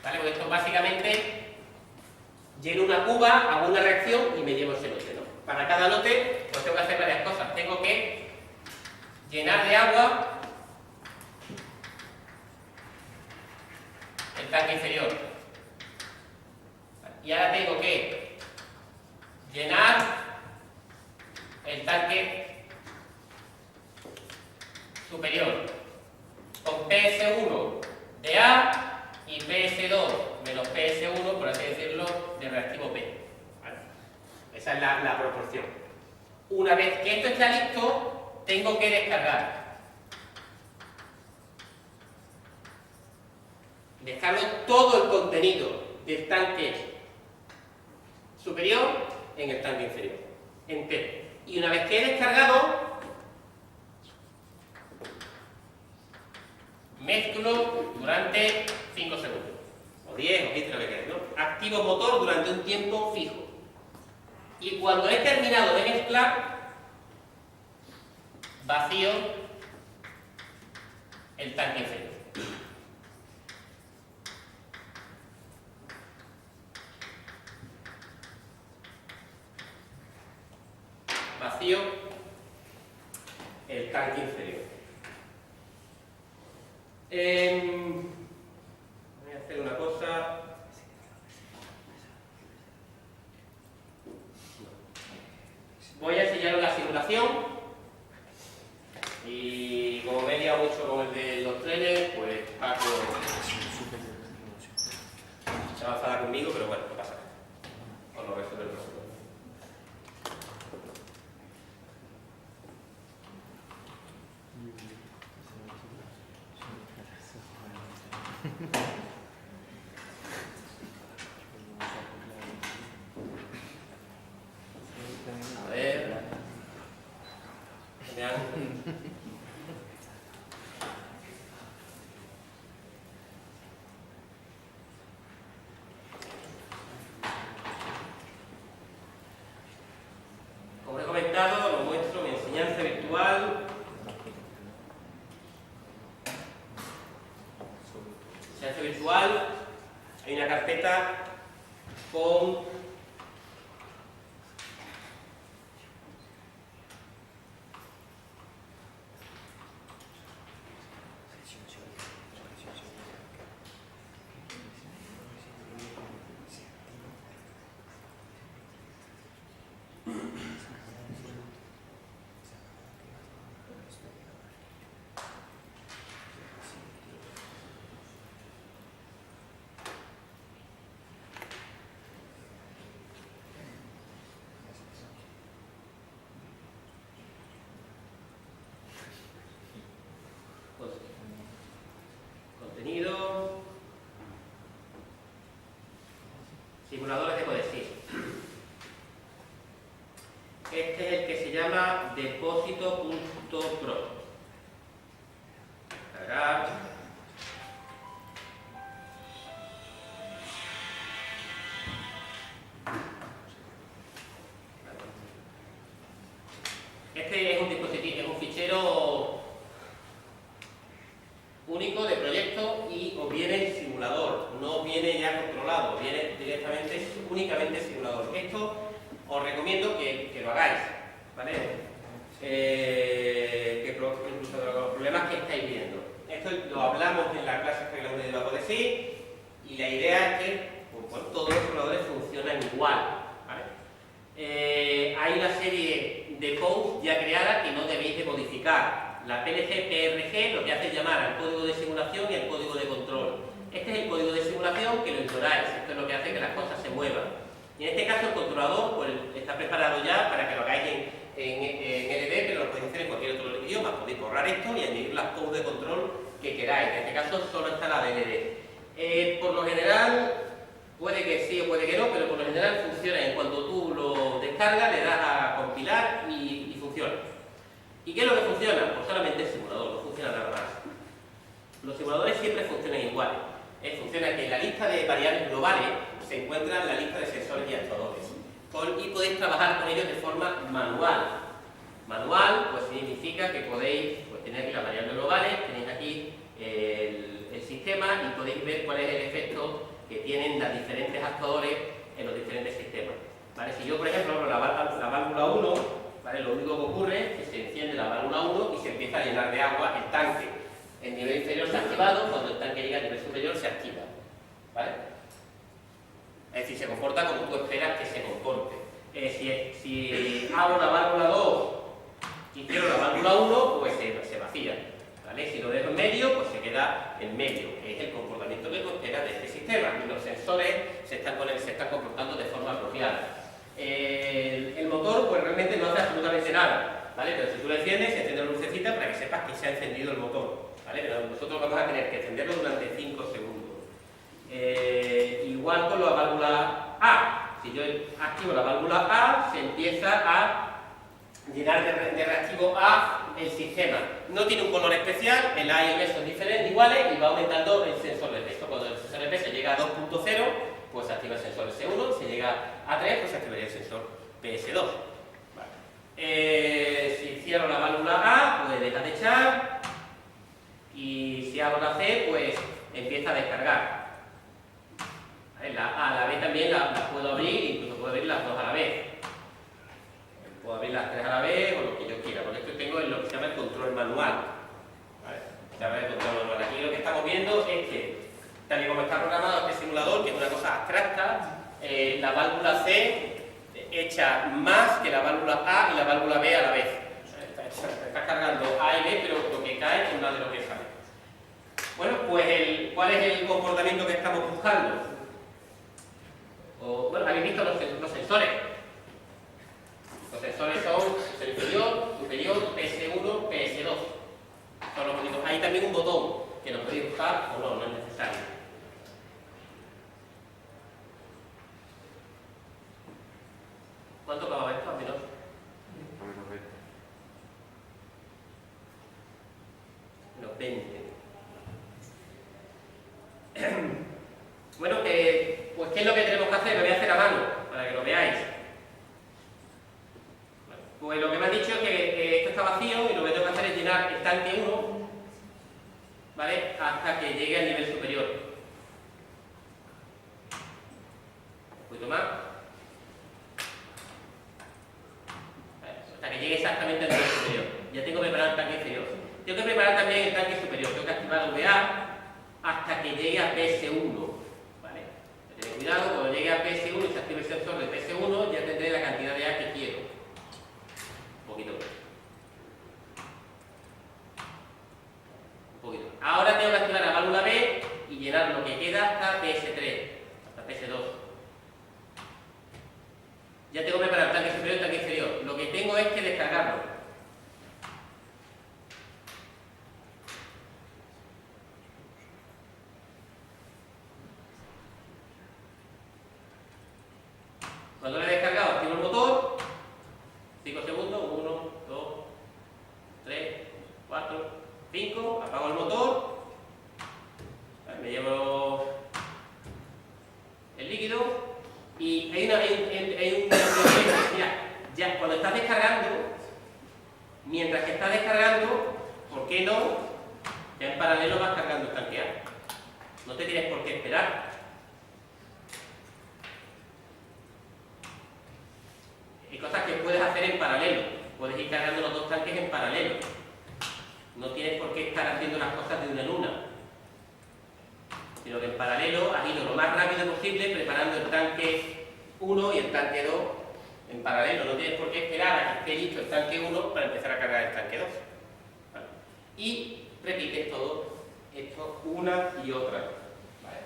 ¿vale? Pues esto básicamente lleno una cuba, hago una reacción y me llevo ese lote, ¿no? Para cada lote pues tengo que hacer varias cosas. Tengo que llenar de agua el tanque inferior. Y ahora tengo que llenar el tanque superior con PS1 de A y PS2 menos PS1, por así decirlo, de reactivo P. ¿Vale? Esa es la proporción. Una vez que esto está listo, tengo que descargar. Descargo todo el contenido del tanque superior en el tanque inferior, entero. Y una vez que he descargado, mezclo durante 5 segundos, o 10 o 15, lo que queráis, ¿no? Activo motor durante un tiempo fijo. Y cuando he terminado de mezclar, vacío el tanque inferior. Vacío el tanque inferior. Voy a hacer una cosa. Voy a enseñaros la simulación y como me he liado mucho con el de los trenes, pues Paco se va a enfadar conmigo, pero bueno, no pasa nada. Os lo resuelvo el próximo. A ver. Vean. Como he comentado, lo muestro mi enseñanza virtual. Enseñanza virtual. Hay una carpeta con esto y os viene el simulador, no os viene ya controlado, viene directamente, únicamente simulador. Esto os recomiendo que lo hagáis, ¿vale? Incluso de los problemas que estáis viendo. Esto lo hablamos en la clase que hablamos de la Codesí y la idea es que pues, bueno, todos los simuladores funcionan igual, ¿vale? Hay una serie de posts ya creadas que no debéis de modificar. La PLC-PRG lo que hace es llamar al código de simulación y al código de control. Este es el código de simulación que lo ignoráis, esto es lo que hace que las cosas se muevan. Y en este caso el controlador pues, está preparado ya para que lo hagáis en LD, pero lo podéis hacer en cualquier otro idioma. Podéis borrar esto y añadir las codes de control que queráis. En este caso solo está la de LD. Por lo general, puede que sí o puede que no, pero por lo general funciona. En cuanto tú lo descargas, le das a compilar y funciona. ¿Y qué es lo que funciona? Pues solamente el simulador, no funciona nada más. Los simuladores siempre funcionan iguales. Funciona que en la lista de variables globales se encuentra la lista de sensores y actuadores. Y podéis trabajar con ellos de forma manual. Manual, pues significa que podéis tener aquí las variables globales, tenéis aquí el sistema y podéis ver cuál es el efecto que tienen los diferentes actuadores en los diferentes sistemas. ¿Vale? Si yo, por ejemplo, abro la válvula 1, ¿vale? Lo único que ocurre es que se enciende la válvula 1 y se empieza a llenar de agua el tanque. El nivel inferior se ha activado, cuando el tanque llega al nivel superior se activa. ¿Vale? Es decir, se comporta como tú esperas que se comporte. Si abro la válvula 2 y cierro la válvula 1, pues se vacía. ¿Vale? Si lo dejo en medio, pues se queda en medio, que es el comportamiento que tú esperas de este sistema. Y los sensores se están comportando de forma apropiada. El motor pues realmente no hace absolutamente nada, ¿vale? Pero si tú lo enciendes, se enciende la lucecita para que sepas que se ha encendido el motor, ¿vale? Pero nosotros vamos a tener que encenderlo durante 5 segundos. Igual con la válvula A. Si yo activo la válvula A, se empieza a llenar de reactivo A el sistema. No tiene un color especial, el A y el B son diferentes, iguales, y va aumentando el sensor de peso. Cuando el sensor de peso llega a 2.0, pues se activa el sensor S1, si llega a 3, pues se activaría el sensor PS2. Vale. Si cierro la válvula A, pues deja de echar, y si abro la C, pues empieza a descargar. ¿Vale? La A, la B también la puedo abrir, incluso puedo abrir las dos a la vez. Puedo abrir las tres a la vez o lo que yo quiera, porque esto tengo en lo que se llama el control manual. ¿Vale? Se llama el control manual. Aquí lo que estamos viendo es que, tal y como está programado este simulador, que es una cosa abstracta, la válvula C echa más que la válvula A y la válvula B a la vez. Está cargando A y B, pero lo que cae es más de lo que sale. Bueno, pues ¿cuál es el comportamiento que estamos buscando? Bueno, habéis visto los sensores. Los sensores son inferior, superior, PS1, PS2. Son los bonitos. Hay también un botón que lo podéis usar o no es necesario. ¿Cuánto acababa esto? ¿A menos? Menos 20. Bueno, pues ¿qué es lo que tenemos que hacer? Lo voy a hacer a mano, para que lo veáis. Pues lo que me han dicho es que esto está vacío y lo que tengo que hacer es llenar el tanque 1, ¿vale? Hasta que llegue al nivel superior. Un poquito más. Hasta que llegue exactamente al nivel superior. Ya tengo preparado el tanque inferior. Tengo que preparar también el tanque superior. Tengo que activar VA hasta que llegue a PS1. ¿Vale? Tened cuidado, cuando llegue a PS1 y se active el sensor de PS1, ya tendré la cantidad de A que quiero. Un poquito. Un poquito. Ahora tengo que activar la válvula B y llenar lo que queda hasta PS3, hasta PS2. Ya tengo preparado el tanque superior y el tanque inferior. Lo que tengo es que descargarlo. Cuando lo he descargado, activo el motor. 5 segundos. 1, 2, 3, 4, 5. Apago el motor. Me llevo el líquido. Y hay un mira, ya cuando estás descargando, mientras que estás descargando, ¿por qué no? Ya en paralelo vas cargando el tanque A. te tienes por qué esperar. Hay cosas que puedes hacer en paralelo. Puedes ir cargando los dos tanques en paralelo. No tienes por qué estar haciendo las cosas de una en una. Sino que en paralelo has ido lo más rápido posible preparando el tanque 1 y el tanque 2 en paralelo. No tienes por qué esperar a que esté listo el tanque 1 para empezar a cargar el tanque 2. ¿Vale? Y repites todo esto una y otra vez. ¿Vale?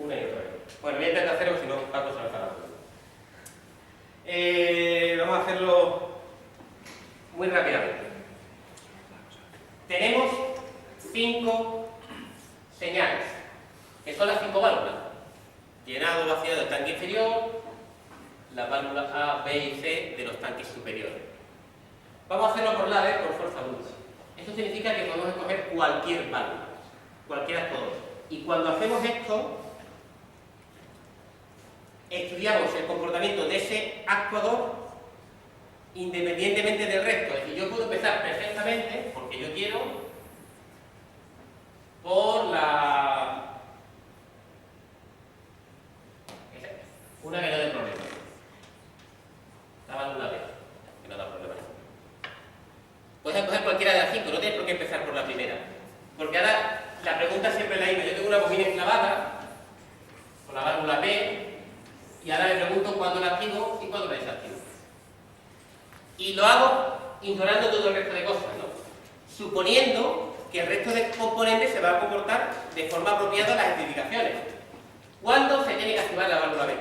Una y otra vez. Bueno, voy a intentar hacerlo, si no, Paco se me para. Vamos a hacerlo muy rápidamente. Tenemos 5 señales, que son las 5 válvulas. Llenado o vaciado del tanque inferior, las válvulas A, B y C de los tanques superiores. Vamos a hacerlo por la vez, por fuerza bruta. Esto significa que podemos escoger cualquier válvula, cualquiera de todos. Y cuando hacemos esto, estudiamos el comportamiento de ese actuador independientemente del resto. Es decir, yo puedo empezar perfectamente, porque yo quiero, por una que no dé problema. La válvula B, que no da problema. Puedes escoger cualquiera de las 5, no tienes por qué empezar por la primera. Porque ahora la pregunta siempre es la misma. Yo tengo una bobina enclavada con la válvula B y ahora le pregunto cuándo la activo y cuándo la desactivo. Y lo hago ignorando todo el resto de cosas, ¿no? Suponiendo que el resto de componentes se va a comportar de forma apropiada a las especificaciones. ¿Cuándo se tiene que activar la válvula B?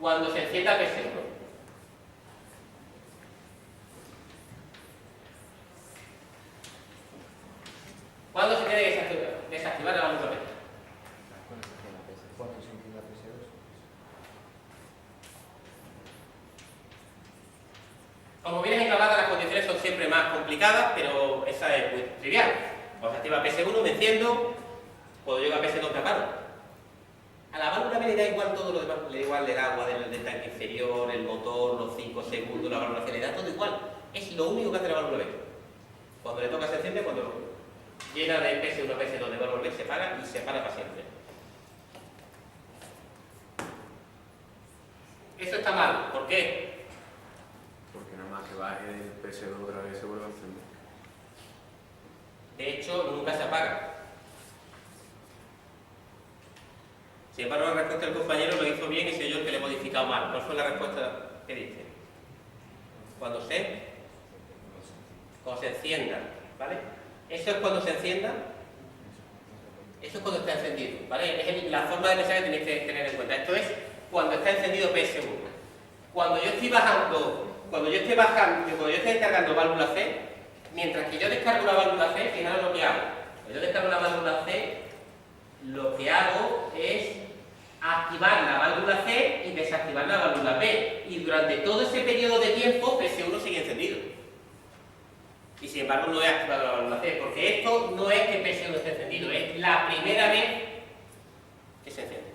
Cuando se encienda PS1. ¿Cuándo se tiene que desactivar la válvula B? Cuando se encienda PS2. Como vienes enclavada, las condiciones son siempre más complicadas, pero esa es muy trivial. Cuando se activa PS1 me enciendo, cuando llega PS2 me aparo. A la válvula B le da igual todo lo demás, le da igual el agua del tanque inferior, el motor, los 5 segundos, la válvula C, le da todo igual. Es lo único que hace la válvula B. Cuando le toca se enciende, cuando llena de PS1 a PS2 de válvula B se para y se para para siempre. Eso está mal. ¿Por qué? Porque nada más que baje el PS2 otra vez se vuelve a encender. De hecho, nunca se apaga. Sin embargo, la respuesta del compañero lo hizo bien y soy yo el que le he modificado mal. ¿Cuál fue la respuesta que dice? Cuando se encienda, ¿vale? Eso es cuando se encienda. Eso es cuando está encendido, ¿vale? Es la forma de pensar que tenéis que tener en cuenta. Esto es cuando está encendido PS1. Cuando yo estoy bajando, cuando yo estoy descargando válvula C, mientras que yo descargo la válvula C, fijaros lo que hago. Cuando yo descargo la válvula C, lo que hago es activar la válvula C y desactivar la válvula B. Y durante todo ese periodo de tiempo, PS1 sigue encendido. Y sin embargo no he activado la válvula C, porque esto no es que PS1 esté encendido, es la primera vez que se enciende.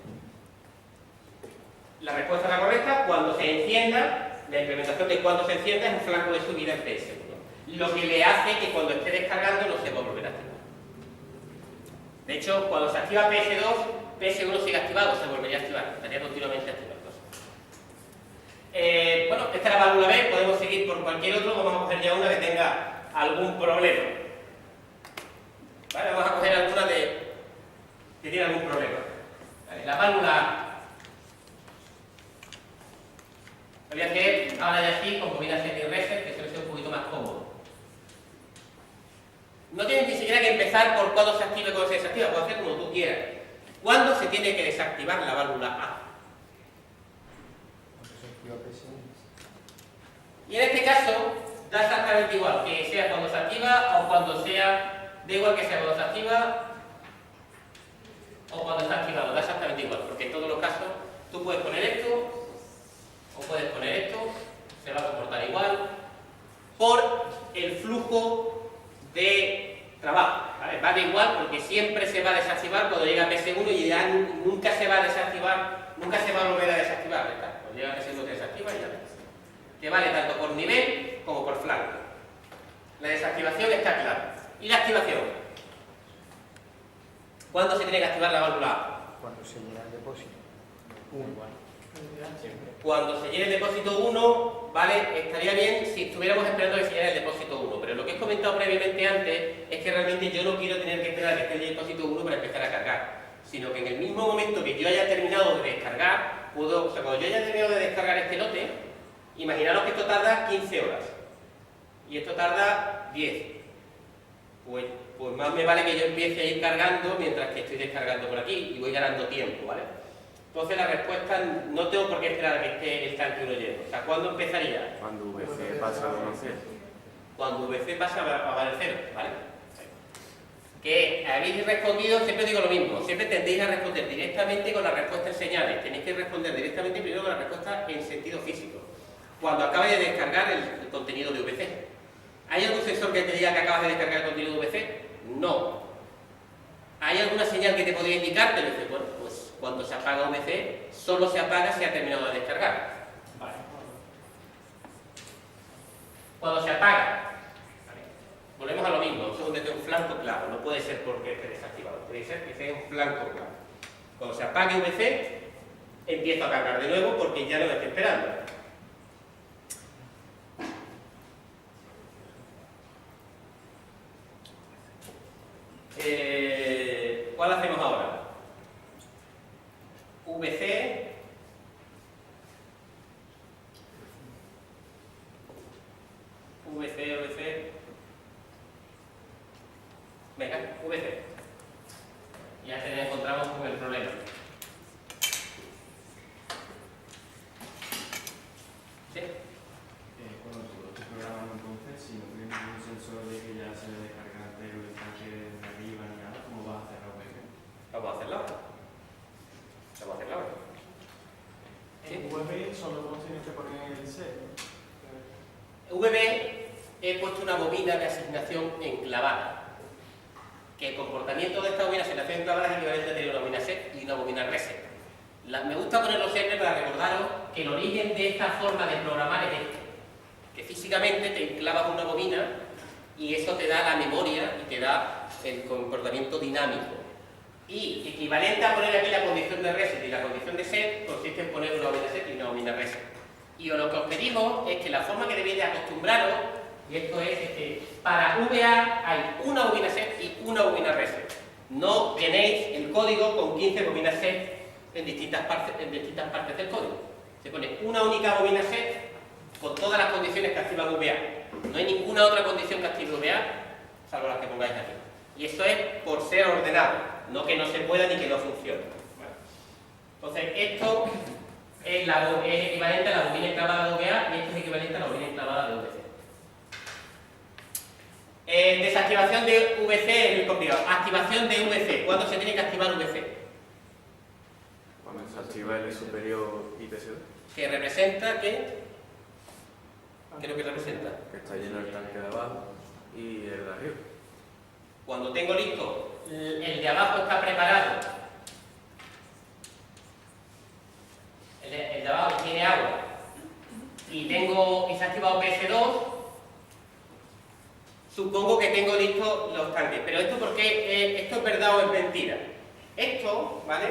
La respuesta es la correcta. Cuando se encienda, la implementación de cuando se encienda es un flanco de subida en PS1. Lo que le hace que cuando esté descargando no se va a volver a activar. De hecho, cuando se activa PS2, PS1 sigue activado, se volvería a activar, estaría continuamente activado. Bueno, esta es la válvula B, podemos seguir por cualquier otro, vamos a coger ya una que tenga algún problema. Vale, vamos a coger alguna que tiene algún problema. Vale, la válvula A. Lo voy a hacer ahora ya aquí con bobina set y reset, que suele ser un poquito más cómodo. No tienes ni siquiera que empezar por cuándo se activa y cuándo se desactiva, puedes hacer como tú quieras. ¿Cuándo se tiene que desactivar la válvula A? Cuando se activa PS1. Y en este caso, da exactamente igual, que sea cuando se activa o cuando sea, da igual que sea cuando se activa o cuando está activado, da exactamente igual, porque en todos los casos tú puedes poner esto o puedes poner esto, se va a comportar igual, por el flujo de trabajo, ¿vale? Va de igual porque siempre se va a desactivar cuando llega a PS1 y ya nunca se va a desactivar, nunca se va a volver a desactivar, ¿verdad? Cuando llega a PS1 se desactiva y ya ves. Que vale tanto por nivel como por flanco. La desactivación está clara. ¿Y la activación? ¿Cuándo se tiene que activar la válvula A? Cuando se llena el depósito. Cuando se llene el depósito 1, ¿vale? Estaría bien si estuviéramos esperando que se llene el depósito 1, pero lo que he comentado previamente antes es que realmente yo no quiero tener que esperar a que esté el depósito 1 para empezar a cargar, sino que en el mismo momento que yo haya terminado de descargar, o sea, cuando yo haya terminado de descargar este lote, imaginaros que esto tarda 15 horas y esto tarda 10. Pues más me vale que yo empiece a ir cargando mientras que estoy descargando por aquí y voy ganando tiempo, ¿vale? Entonces la respuesta, no tengo por qué esperar a que esté el tanque 1 lleno. O sea, ¿cuándo empezaría? Cuando VC pasa de 1 a 0. Cuando VC pasa a valer 0, ¿vale? Que habéis respondido, siempre digo lo mismo, siempre tendéis a responder directamente con la respuesta en señales. Tenéis que responder directamente primero con la respuesta en sentido físico. Cuando acabes de descargar el contenido de VC. ¿Hay algún sensor que te diga que acabas de descargar el contenido de VC? No. ¿Hay alguna señal que te podría indicarte? Dice, bueno, pues cuando se apaga VC, solo se apaga si ha terminado de descargar. Vale. Cuando se apaga, ¿vale? Volvemos a lo mismo, eso es un flanco claro, no puede ser porque esté desactivado, puede ser que sea un flanco claro. Cuando se apague VC, empiezo a cargar de nuevo porque ya no me estoy esperando. ¿Cuál hacemos ahora? VC. Venga, VC. Ya se encontramos con el problema. ¿Sí? Cuando tú lo estás programando entonces, si no tienes ningún sensor de que ya se descarga entero el tanque de arriba ni nada, ¿cómo vas a hacer la VC? Vamos a hacerlo ahora. Vamos a hacerlo ahora. ¿Sí? En VB solo no tienes que poner el C. VB he puesto una bobina de asignación enclavada. Que el comportamiento de esta bobina de asignación enclavada es equivalente a tener una bobina set y una bobina reset. Me gusta ponerlo siempre para recordaros que el origen de esta forma de programar es este. Que físicamente te enclavas una bobina y eso te da la memoria y te da el comportamiento dinámico. Y equivalente a poner aquí la condición de reset y la condición de set consiste en poner una bobina set y una bobina reset. Y lo que os pedimos es que la forma que debéis de acostumbraros, y esto es que para VA hay una bobina set y una bobina reset. No tenéis el código con 15 bobinas set en distintas partes del código. Se pone una única bobina set con todas las condiciones que activa VA. No hay ninguna otra condición que active VA, salvo las que pongáis aquí. Y esto es por ser ordenado, no que no se pueda ni que no funcione. Bueno. Entonces, esto es equivalente a la bobina enclavada de VA y esto es equivalente a la bobina enclavada de VC. Desactivación de VC es muy complicado. Activación de VC. ¿Cuándo se tiene que activar VC? Cuando se activa el superior IPC2, Que representa que... ¿Qué es lo que representa? que está lleno el tanque de abajo y el de arriba. Cuando tengo listo, el de abajo está preparado. El de abajo tiene agua. Y se ha activado PS2. Supongo que tengo listos los tanques. Pero esto, ¿por qué? ¿Esto es verdad o es mentira? Esto, ¿vale?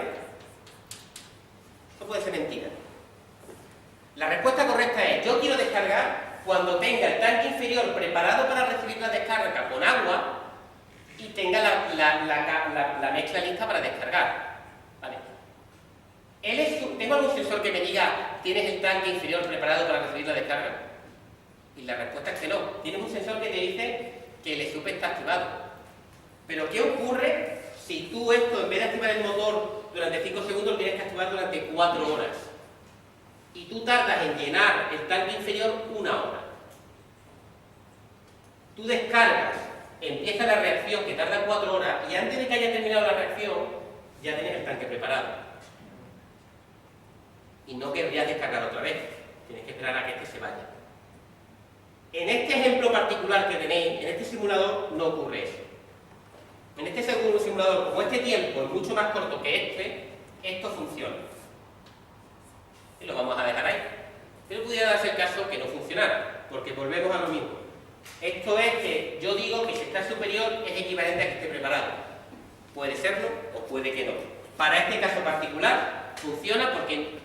Esto puede ser mentira. La respuesta correcta es: yo quiero descargar cuando tenga el tanque inferior preparado para recibir la descarga con agua y tenga la mezcla lista para descargar. ¿Vale? ¿Tengo algún sensor que me diga tienes el tanque inferior preparado para recibir la descarga? Y la respuesta es que no. Tienes un sensor que te dice que el SUP está activado. Pero ¿qué ocurre si tú esto, en vez de activar el motor durante 5 segundos, lo tienes que activar durante 4 horas? Y tú tardas en llenar el tanque inferior 1 hora. Tú descargas, empieza la reacción que tarda 4 horas y antes de que haya terminado la reacción ya tienes el tanque preparado. Y no querrías descargar otra vez, tienes que esperar a que este se vaya. En este ejemplo particular que tenéis, en este simulador no ocurre eso. En este segundo simulador, como este tiempo es mucho más corto que este, esto funciona. Y lo vamos a dejar ahí. Pero pudiera darse el caso que no funcionara, porque volvemos a lo mismo. Esto es que yo digo que si está superior es equivalente a que esté preparado. Puede serlo o puede que no. Para este caso particular funciona porque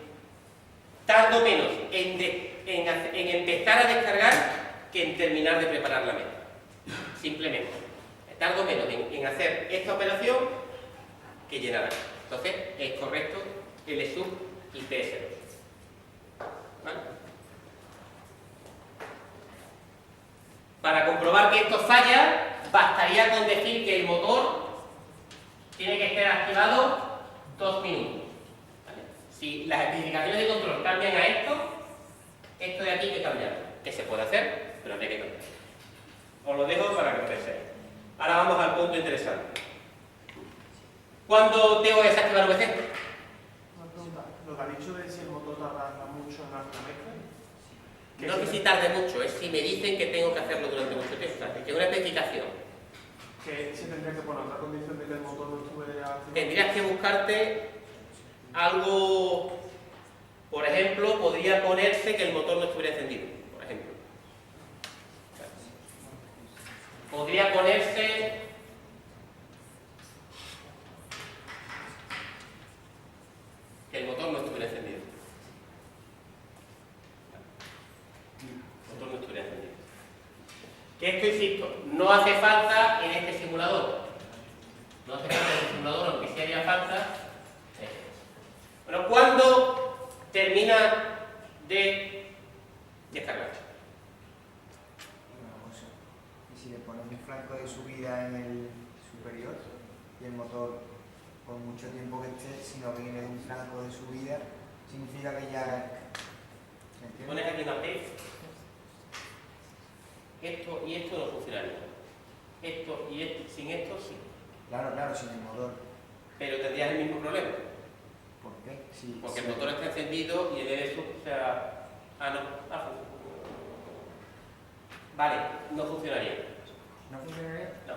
tardo menos en empezar a descargar que en terminar de preparar la meta. Simplemente. Tardo menos en hacer esta operación que llenarla. Entonces es correcto LSUB y PS2. ¿Vale? Para comprobar que esto falla, bastaría con decir que el motor tiene que estar activado 2 minutos. ¿Vale? Si las especificaciones de control cambian a esto de aquí hay que cambiarlo. Que se puede hacer, pero no hay que cambiar. Os lo dejo para que lo penséis. Ahora vamos al punto interesante. ¿Cuándo tengo que desactivar VC? Una pregunta. Lo que ha dicho de si el motor tarda mucho en hacer la mezcla. No es que si tarde mucho, es si me dicen que tengo que hacerlo durante mucho tiempo. O sea, que es una especificación. Que se tendría que poner otra condición de que el motor no estuviera activo. Tendrías que buscarte algo, por ejemplo, podría ponerse que el motor no estuviera encendido, por ejemplo. Podría ponerse que el motor no estuviera encendido. El motor no estuviera encendido. Que esto, insisto, no hace falta en este simulador. No hace falta en el simulador, aunque sí haría falta. Bueno, ¿cuándo termina de descargar? Una cosa. Y si le pones un flanco de subida en el superior y el motor, por mucho tiempo que esté, si no viene de un flanco de subida, significa que ya. ¿Me entiendes? Pones aquí una P. Esto y esto no funcionaría. Esto y esto, sin esto sí. Claro, claro, sin el motor. Pero tendrías el mismo problema. ¿Por qué? Sí, Porque sí. el motor está encendido y el ESU, o sea. Ah, no. Vale, no funcionaría. ¿No funcionaría? No.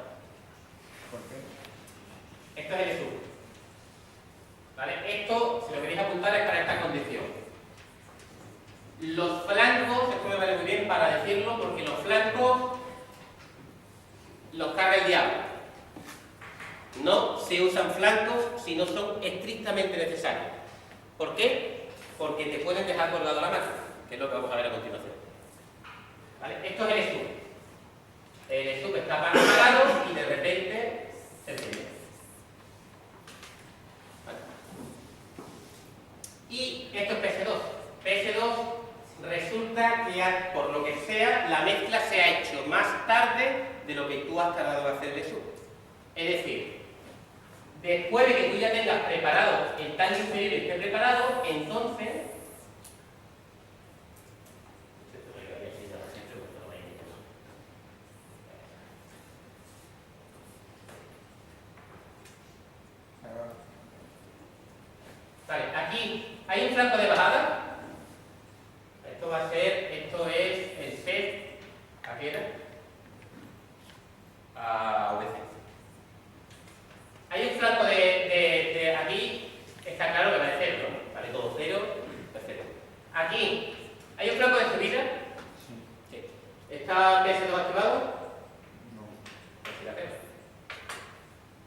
¿Por qué? Esto es el ESU. ¿Vale? Esto, si lo queréis apuntar, es para esta condición. Los flancos, esto me vale muy bien para decirlo, porque los flancos los carga el diablo. No se usan flancos si no son estrictamente necesarios. ¿Por qué? Porque te pueden dejar colgado la máquina, que es lo que vamos a ver a continuación. ¿Vale? Esto es el ESUB. El ESUB está apagado y de repente se enciende. ¿Vale? Y esto es PS2. PS2 resulta que, por lo que sea, la mezcla se ha hecho más tarde de lo que tú has tardado en hacer el ESUB. Es decir, después de que tú ya tengas preparado el tanque inferior y esté preparado, entonces vale, aquí hay un flanco de bajada. Esto va a ser, esto es el set, ¿a qué era? A VC. Hay un flanco de aquí, está claro que va de cero, ¿no? Vale, todo cero, perfecto. Aquí, ¿hay un flanco de subida? Sí. ¿Está PS2 activado? No. Pues sí, la tengo.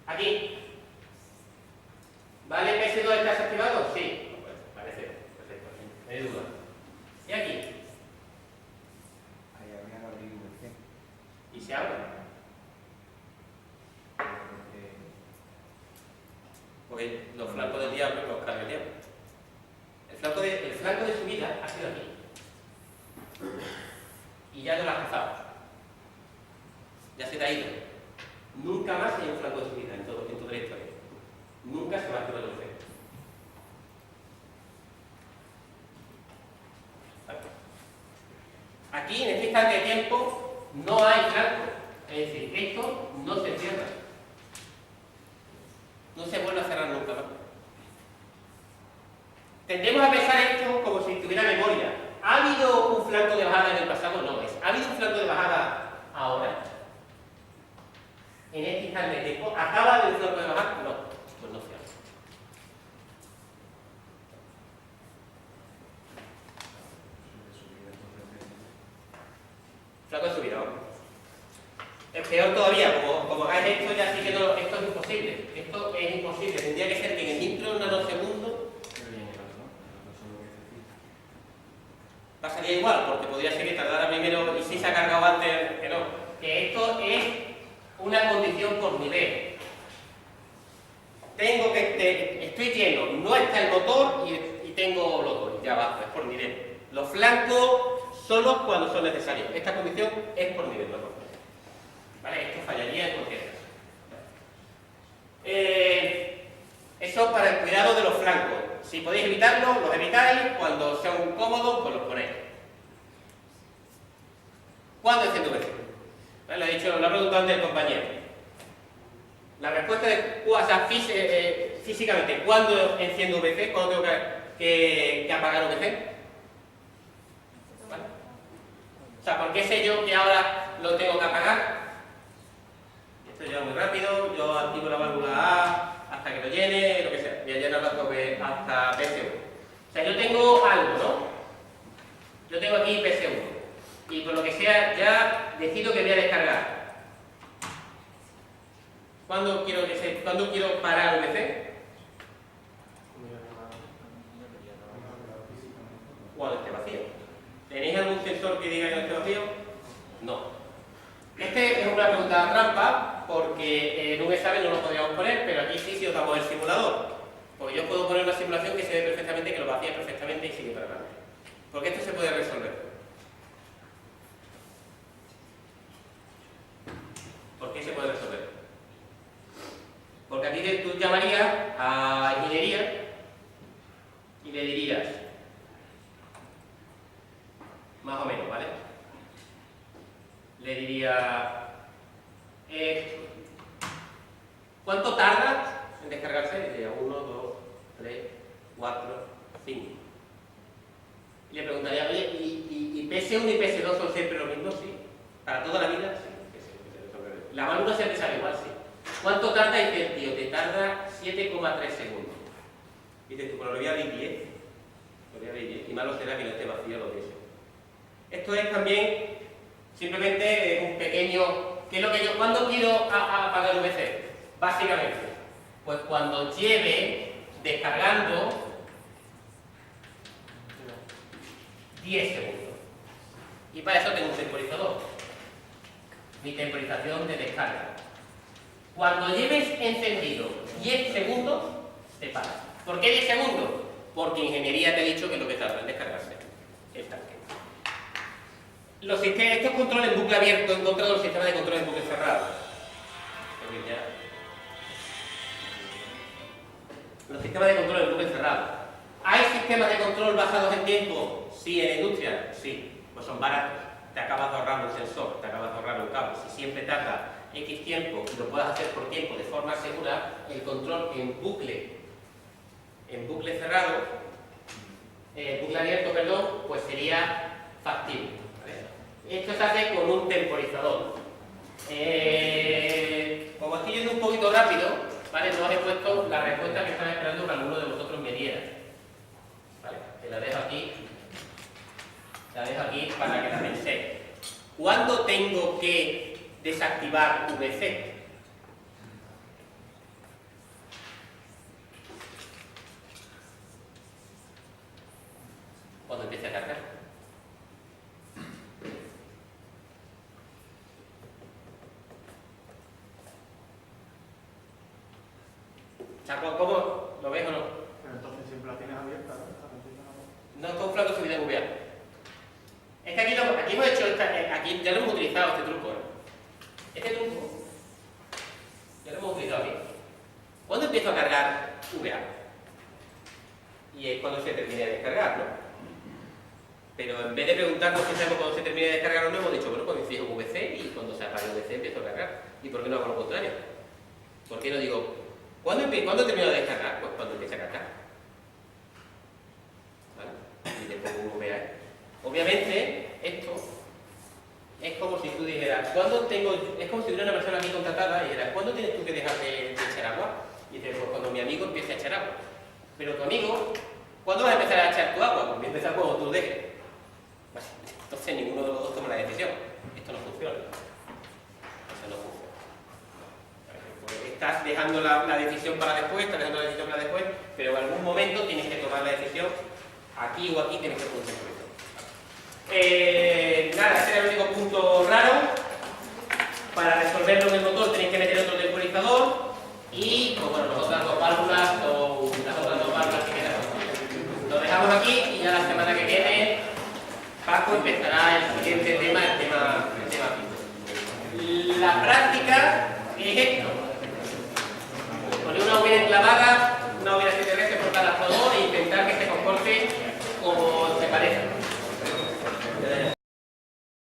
Aquí. ¿Vale PS2 está desactivado? Sí. Vale, cero, perfecto. No hay duda. ¿Y aquí? Ahí habría que abrir VC. ¿Y se abre? Porque los flancos del diablo los carga el diablo. El flanco de subida ha sido aquí. Y ya no lo has cazado. Ya se te ha ido. Nunca más hay un flanco de subida en toda la historia. Nunca se va a activar el VC. Aquí, en este instante de tiempo, no hay flanco. Es decir, esto no se cierra. No se vuelve a cerrar nunca más. Tendemos a pensar esto como si tuviera memoria. ¿Ha habido un flanco de bajada en el pasado? No es. ¿Ha habido un flanco de bajada ahora? En este instante de tiempo. ¿Acaba de haber un flanco de bajada? No. Pues no se hace. Flanco de subida, vamos. pues esto ya sí que no, esto es imposible. Esto es imposible. Tendría que ser que en el micro un nanosegundo pasaría igual, porque podría ser que tardara primero y si se ha cargado antes que no. Que esto es una condición por nivel. Tengo que estoy lleno, no está el motor y tengo los dos, ya va, es por nivel. Los flancos solo cuando son necesarios. Esta condición es por nivel, ¿no? ¿Vale? Esto fallaría en cualquier caso. Eso para el cuidado de los flancos. Si podéis evitarlo, los evitáis. Cuando sean cómodos, pues los ponéis. ¿Cuándo enciendo VC? ¿Vale? Lo ha dicho, lo ha preguntado antes el compañero. La respuesta es, o sea, físicamente, ¿cuándo enciendo VC? ¿Cuándo tengo que apagar VC? ¿Vale? O sea, ¿por qué sé yo que ahora lo tengo que apagar? Esto lleva muy rápido, yo activo la válvula A hasta que lo llene, lo que sea. Voy a llenarlo hasta PS1. O sea, yo tengo algo, ¿no? Yo tengo aquí PS1. Y por lo que sea, ya decido que voy a descargar. ¿Cuándo quiero parar VC? Cuando esté vacío. ¿Tenéis algún sensor que diga que no esté vacío? No. Este es una pregunta trampa, porque en un examen no lo podríamos poner, pero aquí sí, si os damos el simulador. Porque yo puedo poner una simulación que se ve perfectamente, que lo vacía perfectamente y sigue para adelante. Porque esto se puede resolver. ¿Por qué se puede resolver? Porque aquí tú llamarías a ingeniería y le dirías, más o menos, ¿vale? Le diría, ¿cuánto tarda en descargarse? Le diría 1, 2, 3, 4, 5. Y le preguntaría, oye, ¿y PS1 y PS2 son siempre lo mismo? Sí. ¿Para toda la vida? Sí. La válvula siempre sale igual, sí. ¿Cuánto tarda? Y dice el tío, te tarda 7,3 segundos. Y dices tú, pero lo voy a abrir 10. Lo voy a abrir 10. Y malo será que no esté vacío los 10. Esto es también, simplemente un pequeño... ¿Qué es lo que yo... ¿Cuándo quiero apagar VC? Básicamente, pues cuando lleve descargando 10 segundos. Y para eso tengo un temporizador. Mi temporización de descarga. Cuando lleves encendido 10 segundos, te paras. ¿Por qué 10 segundos? Porque ingeniería te ha dicho que es lo que tarda en descargarse el tanque. Estos controles en bucle abierto en contra de los sistemas de control en bucle cerrado. Los sistemas de control en bucle cerrado. ¿Hay sistemas de control basados en tiempo? Sí, en industria. Sí, pues son baratos. Te acabas de ahorrar un sensor, te acabas de ahorrar un cable. Si siempre tarda X tiempo y lo puedes hacer por tiempo de forma segura, el control en bucle cerrado, bucle abierto, perdón, pues sería factible. ¿Vale? Esto se hace con un temporizador. Como estoy yendo un poquito rápido, ¿vale? No os he puesto la respuesta que estaba esperando que alguno de vosotros me diera. ¿Vale? Que la dejo aquí. La dejo aquí para que la penséis. ¿Cuándo tengo que desactivar VC? Cuando empiece a cargar. Chaco, ¿cómo? ¿Lo ves o no? Pero entonces siempre la tienes abierta, ¿no? No está un flaco subida en VA. Es que aquí hemos hecho aquí ya lo hemos utilizado este truco, ¿eh? Este truco ya lo hemos utilizado aquí. ¿Cuándo empiezo a cargar VA? Y es cuando se termine de descargar, ¿no? Pero en vez de preguntarnos si sabemos cuándo se termine de descargar o no, hemos dicho, bueno, pues me fijo en VC y cuando se apague VC empiezo a cargar. ¿Y por qué no hago lo contrario? ¿Por qué no digo, ¿cuándo termino de descargar? Pues cuando empiece a cargar. ¿Vale? Y le pongo un VA. Obviamente, esto es como si tú dijeras, es como si hubiera una persona aquí contratada y dijeras, ¿cuándo tienes tú que dejar de echar agua? Y dices, pues cuando mi amigo empiece a echar agua. Pero tu amigo, ¿cuándo vas a empezar a echar tu agua? Pues voy a empezar cuando tú dejes. Bueno, entonces ninguno de los dos toma la decisión. Esto no funciona. Eso no funciona. estás dejando la decisión para después, pero en algún momento tienes que tomar la decisión, aquí o aquí tienes que poner eso. Nada, ese era el único punto raro. Para resolverlo en el motor tenéis que meter otro temporizador y, pues bueno, las otras dos válvulas que quedan. Lo dejamos aquí y ya la semana que viene Paco empezará el siguiente tema, el tema 5. La práctica es esta.